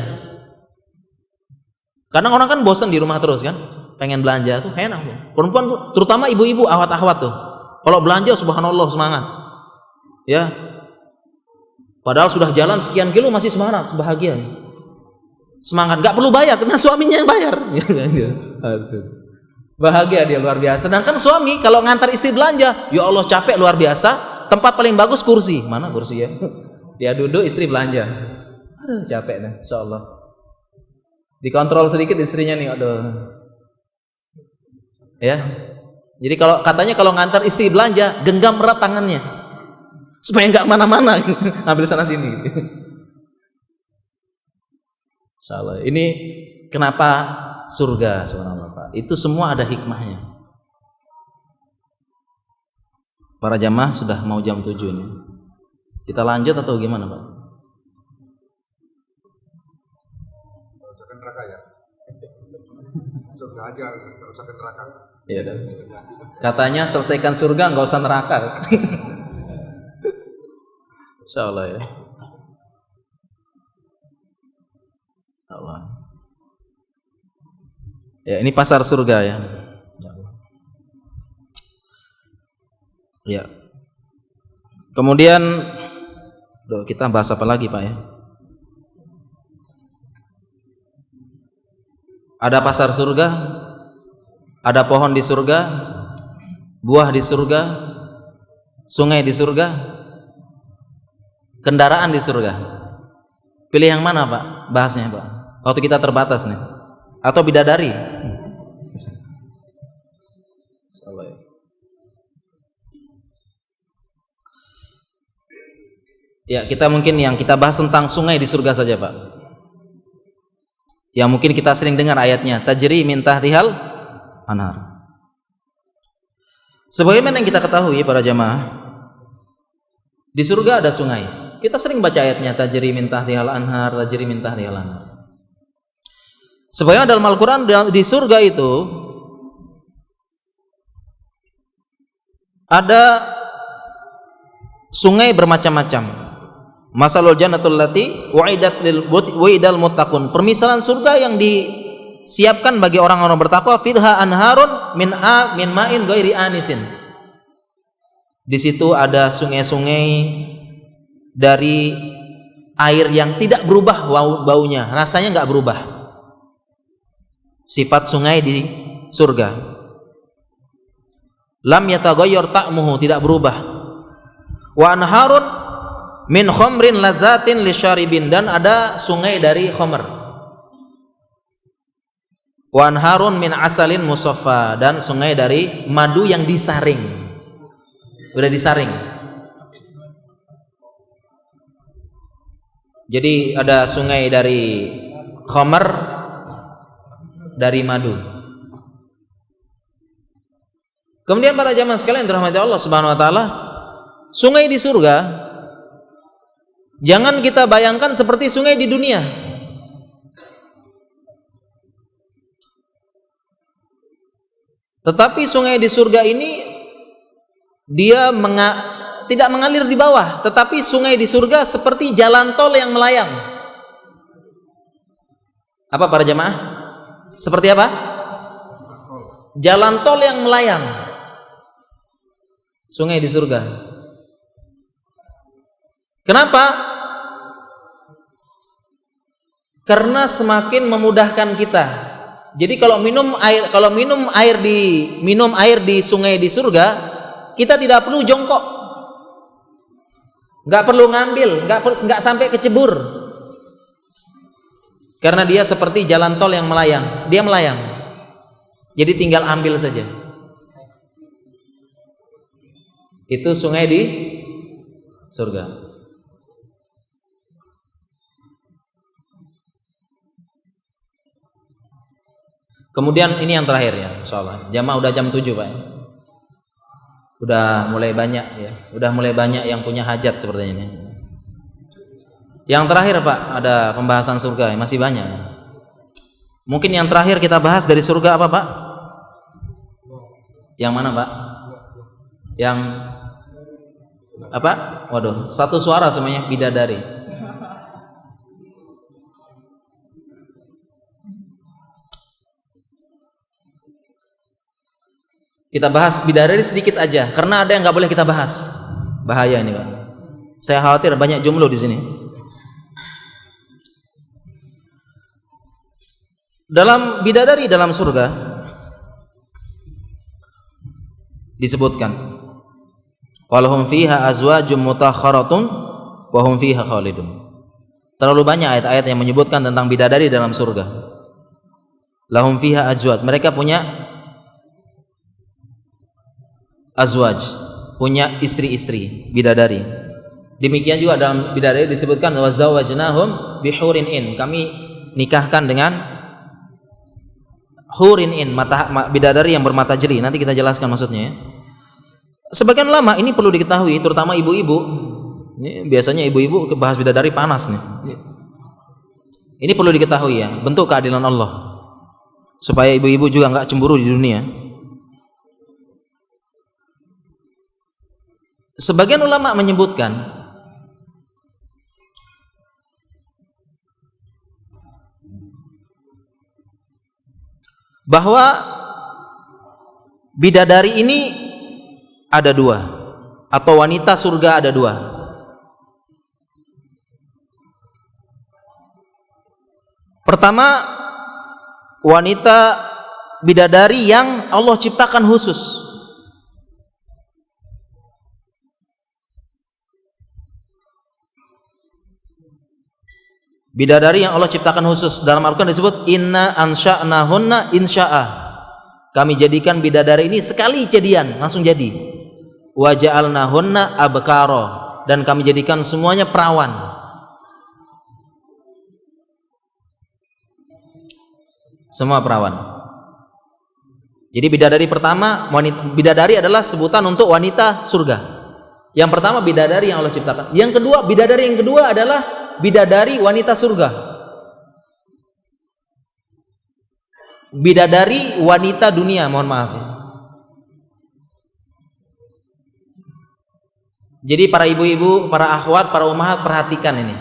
Kadang orang kan bosan di rumah terus kan, pengen belanja tuh enak tuh. Perempuan tuh, terutama ibu-ibu, ahwat-ahwat tuh, kalau belanja subhanallah semangat. Ya, padahal sudah jalan sekian kilo masih semangat, bahagia, semangat, nggak perlu bayar karena suaminya yang bayar. Bahagia dia luar biasa. Sedangkan suami kalau ngantar istri belanja, ya Allah capek luar biasa. Tempat paling bagus kursi, mana kursi ya? Dia duduk, istri belanja. Aduh capek dah, insya Allah. Dikontrol sedikit istrinya nih, aduh. Ya. Jadi kalau katanya kalau ngantar istri belanja, genggam erat tangannya supaya nggak mana-mana, ambil sana sini. Insyaallah. Ini kenapa surga, subhanallah Pak. Itu semua ada hikmahnya. Para jamaah sudah mau jam 7 nih. Kita lanjut atau gimana Pak? Neraka ya. Surga aja, nggak usah ke neraka. Iya dah. Katanya selesaikan surga nggak usah neraka. Insyaallah ya. Allah. Ya, ini pasar surga ya. Ya. Kemudian kita bahas apa lagi Pak ya? Ada pasar surga, ada pohon di surga, buah di surga, sungai di surga, kendaraan di surga. Pilih yang mana Pak? Bahasnya Pak. Waktu kita terbatas nih. Atau bidadari? Ya, kita mungkin yang kita bahas tentang sungai di surga saja Pak. Yang mungkin kita sering dengar ayatnya, tajri min tahtihal anhar. Sebagaimana yang kita ketahui para jamaah, di surga ada sungai. Kita sering baca ayatnya, tajri min tahtihal anhar, tajri min tahtihal anhar. Sebagaimana dalam Al-Quran, di surga itu ada sungai bermacam-macam. Masalul jannatul lati wa'idal muttaqun. Permisalan surga yang disiapkan bagi orang-orang bertakwa, fiha anharun min ma'in ghairi anisin. Di situ ada sungai-sungai dari air yang tidak berubah baunya, rasanya enggak berubah. Sifat sungai di surga. Lam yataghayyar ta'muhu, tidak berubah. Wa anharun min khamrin ladzatin lisyaribin, dan ada sungai dari khamr. Wa anharun min asalin musaffa, dan sungai dari madu yang disaring. Sudah disaring. Jadi ada sungai dari khamr, dari madu. Kemudian para jamaah sekalian dirahmati Allah Subhanahu wa taala, sungai di surga jangan kita bayangkan seperti sungai di dunia. Tetapi sungai di surga ini dia tidak mengalir di bawah, tetapi sungai di surga seperti jalan tol yang melayang. Apa para jamaah? Seperti apa? Jalan tol yang melayang. Sungai di surga. Kenapa? Karena semakin memudahkan kita. Jadi kalau minum air di sungai di surga, kita tidak perlu jongkok, nggak perlu ngambil, nggak sampai kecebur, karena dia seperti jalan tol yang melayang, dia melayang. Jadi tinggal ambil saja. Itu sungai di surga. Kemudian ini yang terakhir ya, insyaallah. Jamaah udah jam 7 Pak. Udah mulai banyak ya. Udah mulai banyak yang punya hajat seperti ini. Yang terakhir Pak, ada pembahasan surga, masih banyak. Mungkin yang terakhir kita bahas dari surga apa Pak? Yang mana Pak? Yang apa? Waduh, satu suara semuanya, bidadari. Kita bahas bidadari sedikit aja, karena ada yang nggak boleh kita bahas. Bahaya ini Pak. Saya khawatir banyak jomblo di sini. Dalam bidadari dalam surga disebutkan, walahum fiha azwajum mutakharatun wa hum fiha khalidun. Terlalu banyak ayat-ayat yang menyebutkan tentang bidadari dalam surga. Lahum fiha azwaj, mereka punya azwaj, punya istri-istri, bidadari. Demikian juga dalam bidadari disebutkan wa zawajnahum bihurin in, kami nikahkan dengan hurin in, bidadari yang bermata jeli. Nanti kita jelaskan maksudnya ya. Sebagian ulama, ini perlu diketahui, terutama ibu-ibu. Ini biasanya ibu-ibu bahas bidadari panas nih. Ini perlu diketahui ya, bentuk keadilan Allah. Supaya ibu-ibu juga nggak cemburu di dunia. Sebagian ulama menyebutkan bahwa bidadari ini ada dua, atau wanita surga ada dua. Pertama, wanita bidadari yang Allah ciptakan khusus. Bidadari yang Allah ciptakan khusus. Dalam Al-Quran disebut inna ansha'nahunna insya'a. Kami jadikan bidadari ini sekali jadian langsung jadi. Wa ja'alnahunna abkara, dan kami jadikan semuanya perawan. Semua perawan. Jadi bidadari pertama, bidadari adalah sebutan untuk wanita surga. Yang pertama bidadari yang Allah ciptakan. Yang kedua, bidadari yang kedua adalah bidadari wanita surga. Bidadari wanita dunia, mohon maaf ya. Jadi para ibu-ibu, para akhwat, para ummahat, perhatikan ini.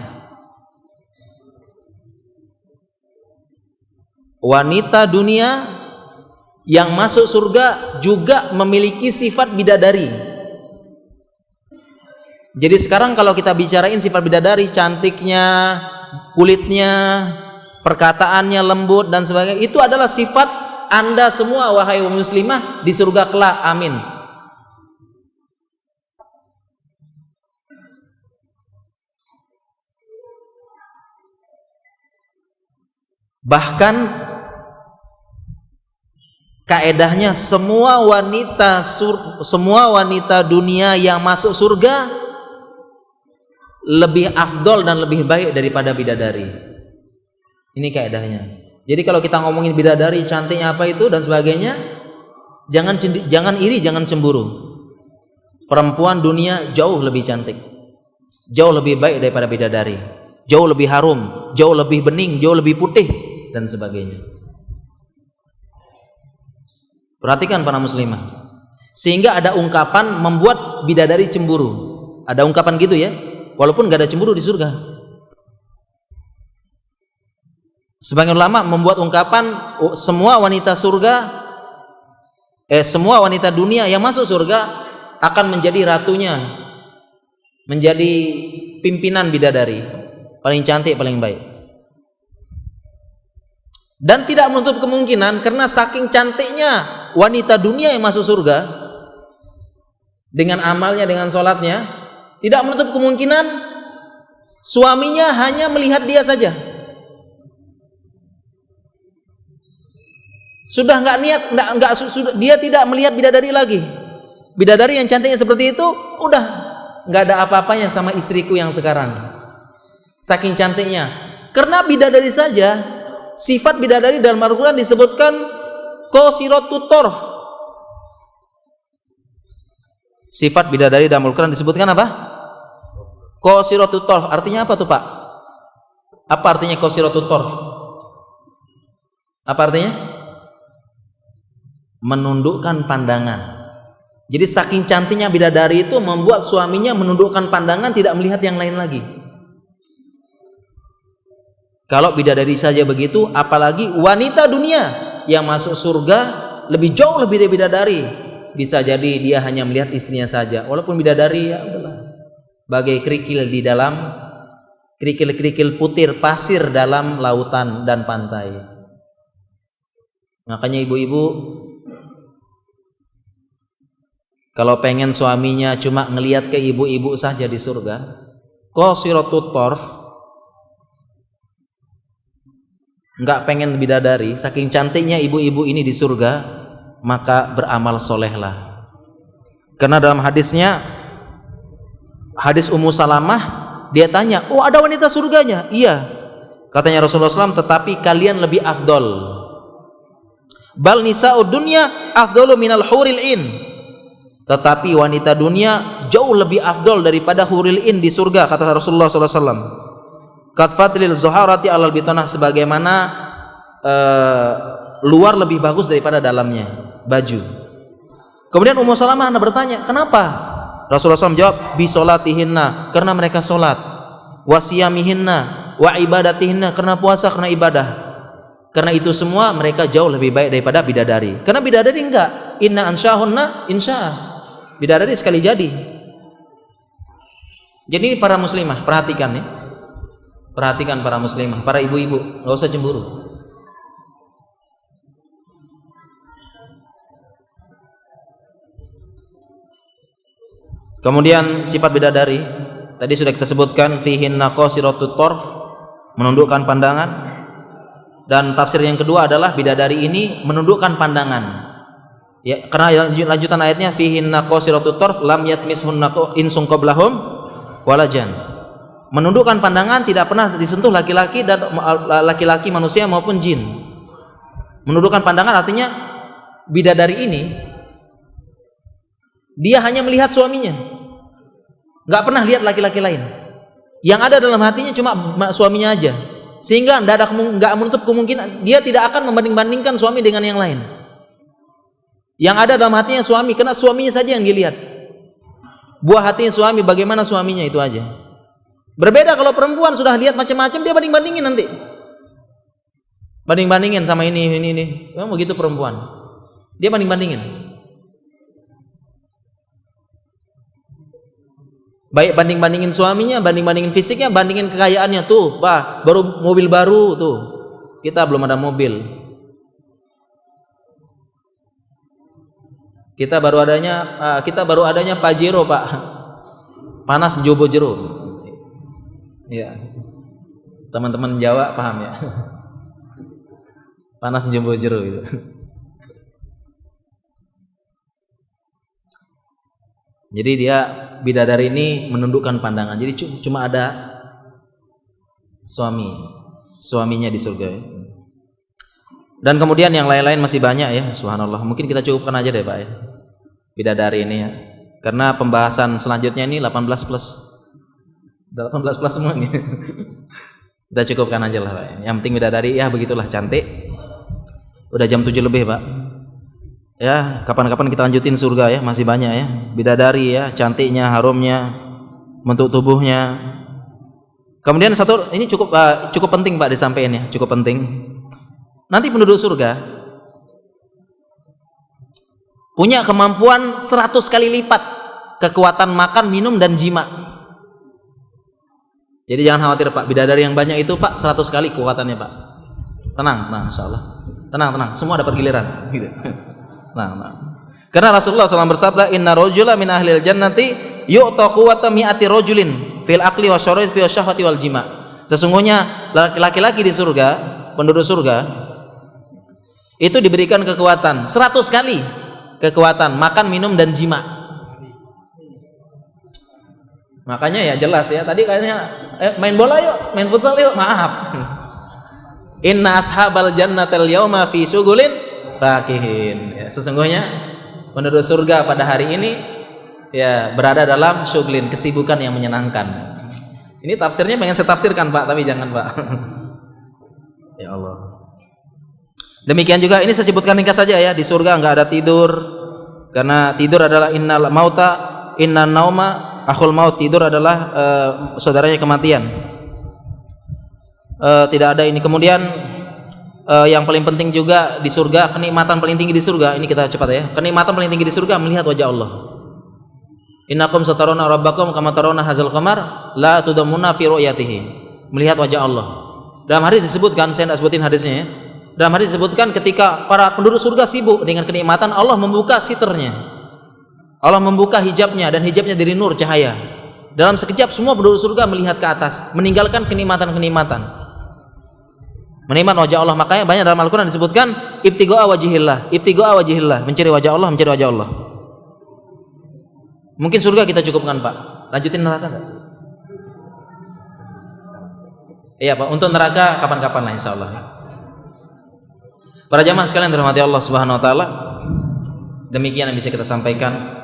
Wanita dunia yang masuk surga juga memiliki sifat bidadari. Jadi sekarang kalau kita bicarain sifat bidadari, cantiknya, kulitnya, perkataannya lembut dan sebagainya, itu adalah sifat Anda semua wahai muslimah di surga kelak. Amin. Bahkan kaedahnya semua wanita dunia yang masuk surga lebih afdol dan lebih baik daripada bidadari. Ini kaedahnya. Jadi kalau kita ngomongin bidadari, cantiknya apa itu dan sebagainya, jangan iri, jangan cemburu. Perempuan dunia jauh lebih cantik, jauh lebih baik daripada bidadari, jauh lebih harum, jauh lebih bening, jauh lebih putih dan sebagainya. Perhatikan para muslimah. Sehingga ada ungkapan membuat bidadari cemburu. Ada ungkapan gitu ya. Walaupun gak ada cemburu di surga. Sebagian ulama membuat ungkapan semua wanita dunia yang masuk surga akan menjadi ratunya, menjadi pimpinan bidadari, paling cantik, paling baik. Dan tidak menutup kemungkinan karena saking cantiknya wanita dunia yang masuk surga dengan amalnya, dengan sholatnya, tidak menutup kemungkinan suaminya hanya melihat dia saja. Sudah dia tidak melihat bidadari lagi. Bidadari yang cantiknya seperti itu, udah nggak ada apa-apanya sama istriku yang sekarang. Saking cantiknya. Karena bidadari saja, sifat bidadari dalam Al-Quran disebutkan qasiratut tarf. Sifat bidadari dalam Al-Quran disebutkan apa? Qasiratut tarf. Artinya apa tuh Pak? Apa artinya qasiratut tarf? Apa artinya? Menundukkan pandangan. Jadi saking cantiknya bidadari itu membuat suaminya menundukkan pandangan, tidak melihat yang lain lagi. Kalau bidadari saja begitu, apalagi wanita dunia yang masuk surga jauh lebih dari bidadari. Bisa jadi dia hanya melihat istrinya saja, walaupun bidadari ya udahlah, bagai kerikil putir pasir dalam lautan dan pantai. Makanya ibu-ibu kalau pengen suaminya cuma ngelihat ke ibu-ibu saja di surga, qasiratut tarf, nggak pengen bidadari, saking cantiknya ibu-ibu ini di surga, maka beramal solehlah. Karena dalam hadisnya, hadis Ummu Salamah, dia tanya, oh ada wanita surganya? Iya. Katanya Rasulullah SAW, tetapi kalian lebih afdol. Bal nisa'ud dunya afdalu minal huril in. Tetapi wanita dunia jauh lebih afdol daripada huril in di surga, kata Rasulullah SAW. Katfatlil zuharati alal bitanah, sebagaimana luar lebih bagus daripada dalamnya, baju. Kemudian Ummu Salamah bertanya, kenapa? Rasulullah SAW jawab, bisolatihinna, karena mereka solat, wasiyamihinna, wa ibadatihinna, karena puasa, karena ibadah. Karena itu semua mereka jauh lebih baik daripada bidadari. Karena bidadari enggak, inna ansyahunna insya, bidadari sekali jadi. Jadi para muslimah, perhatikan nih, perhatikan para muslimah, para ibu-ibu, nggak usah cemburu. Kemudian sifat bidadari tadi sudah kita sebutkan, fihinna qasiratut tarf, menundukkan pandangan. Dan tafsir yang kedua adalah bidadari ini menundukkan pandangan. Ya, karena lanjutan ayatnya fihinna qasiratut tarf lam yatmishunna insun qablahum walajan. Menundukkan pandangan, tidak pernah disentuh laki-laki dan laki-laki manusia maupun jin. Menundukkan pandangan artinya bidadari ini dia hanya melihat suaminya, nggak pernah lihat laki-laki lain. Yang ada dalam hatinya cuma suaminya aja, sehingga nggak menutup kemungkinan dia tidak akan membanding-bandingkan suami dengan yang lain. Yang ada dalam hatinya suami, karena suaminya saja yang dilihat. Buah hatinya suami, bagaimana suaminya itu aja. Berbeda kalau perempuan sudah lihat macam-macam, dia banding-bandingin nanti. Banding-bandingin sama ini. Memang begitu perempuan. Dia banding-bandingin. Baik banding-bandingin suaminya, banding-bandingin fisiknya, bandingin kekayaannya. Tuh, Pak, baru mobil baru tuh. Kita belum ada mobil. Kita baru adanya Pajero, Pak. Panas jobo jero. Ya. Teman-teman Jawa paham ya. Panas jobo jero gitu. Jadi dia bidadari ini menundukkan pandangan. Jadi cuma ada suaminya di surga. Dan kemudian yang lain-lain masih banyak ya, subhanallah. Mungkin kita cukupkan aja deh Pak ya, bidadari ini ya. Karena pembahasan selanjutnya ini 18 plus semua nih. Kita cukupkan aja lah Pak. Yang penting bidadari ya begitulah, cantik. Udah jam 7 lebih Pak. Ya, kapan-kapan kita lanjutin surga ya, masih banyak ya. Bidadari ya, cantiknya, harumnya, bentuk tubuhnya. Kemudian satu, ini cukup penting Pak disampaikan ya, cukup penting. Nanti penduduk surga punya kemampuan 100 kali lipat kekuatan makan, minum dan jima. Jadi jangan khawatir Pak, bidadari yang banyak itu Pak 100 kali kekuatannya Pak. Tenang, insyaallah. Tenang, semua dapat giliran gitu. Nah. Karena Rasulullah SAW bersabda, inna rajula min ahlil jannati yu'ta quwwata mi'ati rajulin fil aqli wa syarri fi syahwati wal jima. Sesungguhnya laki-laki di surga, penduduk surga itu diberikan kekuatan 100 kali kekuatan makan, minum dan jima. Makanya ya jelas ya, tadi kayaknya main bola yuk, main futsal yuk, maaf. Inna ashabal jannatil yauma fi syugulin fakihin. Ya, sesungguhnya penduduk surga pada hari ini ya berada dalam syuglin, kesibukan yang menyenangkan. Ini tafsirnya pengen saya tafsirkan Pak, tapi jangan Pak. Ya Allah. Demikian juga ini saya sebutkan ringkas saja ya, di surga enggak ada tidur. Karena tidur adalah innal mauta innan nauma akhul maut, tidur adalah saudaranya kematian. Tidak ada ini. Kemudian yang paling penting juga di surga, kenikmatan paling tinggi di surga, ini kita cepat ya. Kenikmatan paling tinggi di surga melihat wajah Allah. Innakum sataruna rabbakum kama tarawna hadzal qamar la tudammuna fi ru'yatihi. Melihat wajah Allah. Dalam hadis disebutkan, saya tidak sebutin hadisnya ya. Dalam hadis disebutkan ketika para penduduk surga sibuk dengan kenikmatan, Allah membuka siternya. Allah membuka hijabnya, dan hijabnya dari nur, cahaya. Dalam sekejap semua penduduk surga melihat ke atas, meninggalkan kenikmatan-kenikmatan. Menikmati wajah Allah. Makanya banyak dalam Al-Quran disebutkan ibtigha'a wajhillah, mencari wajah Allah, mencari wajah Allah. Mungkin surga kita cukupkan Pak. Lanjutin neraka enggak? Iya Pak, untuk neraka kapan-kapan lah insyaallah. Para jamaah sekalian dirahmati Allah Subhanahu wa taala, demikian yang bisa kita sampaikan.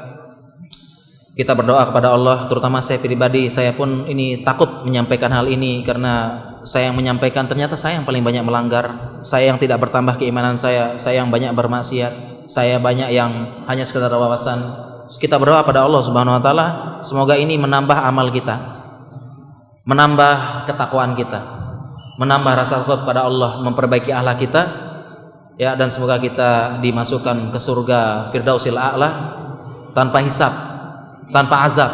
Kita berdoa kepada Allah, terutama saya pribadi, saya pun ini takut menyampaikan hal ini karena saya yang menyampaikan ternyata saya yang paling banyak melanggar, saya yang tidak bertambah keimanan saya yang banyak bermaksiat, saya banyak yang hanya sekedar wawasan. Kita berdoa pada Allah Subhanahu wa taala, semoga ini menambah amal kita, menambah ketakwaan kita, menambah rasa takut pada Allah, memperbaiki akhlak kita, ya, dan semoga kita dimasukkan ke surga Firdausil A'la tanpa hisab, tanpa azab,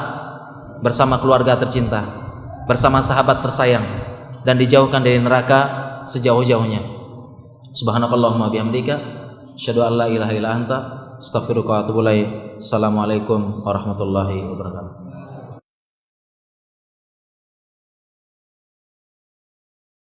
bersama keluarga tercinta, bersama sahabat tersayang, dan dijauhkan dari neraka sejauh-jauhnya. Subhanakallahumma bihamdika, asyhadu an la ilaha illa anta, astaghfiruka wa atubu ilaik. Assalamualaikum warahmatullahi wabarakatuh.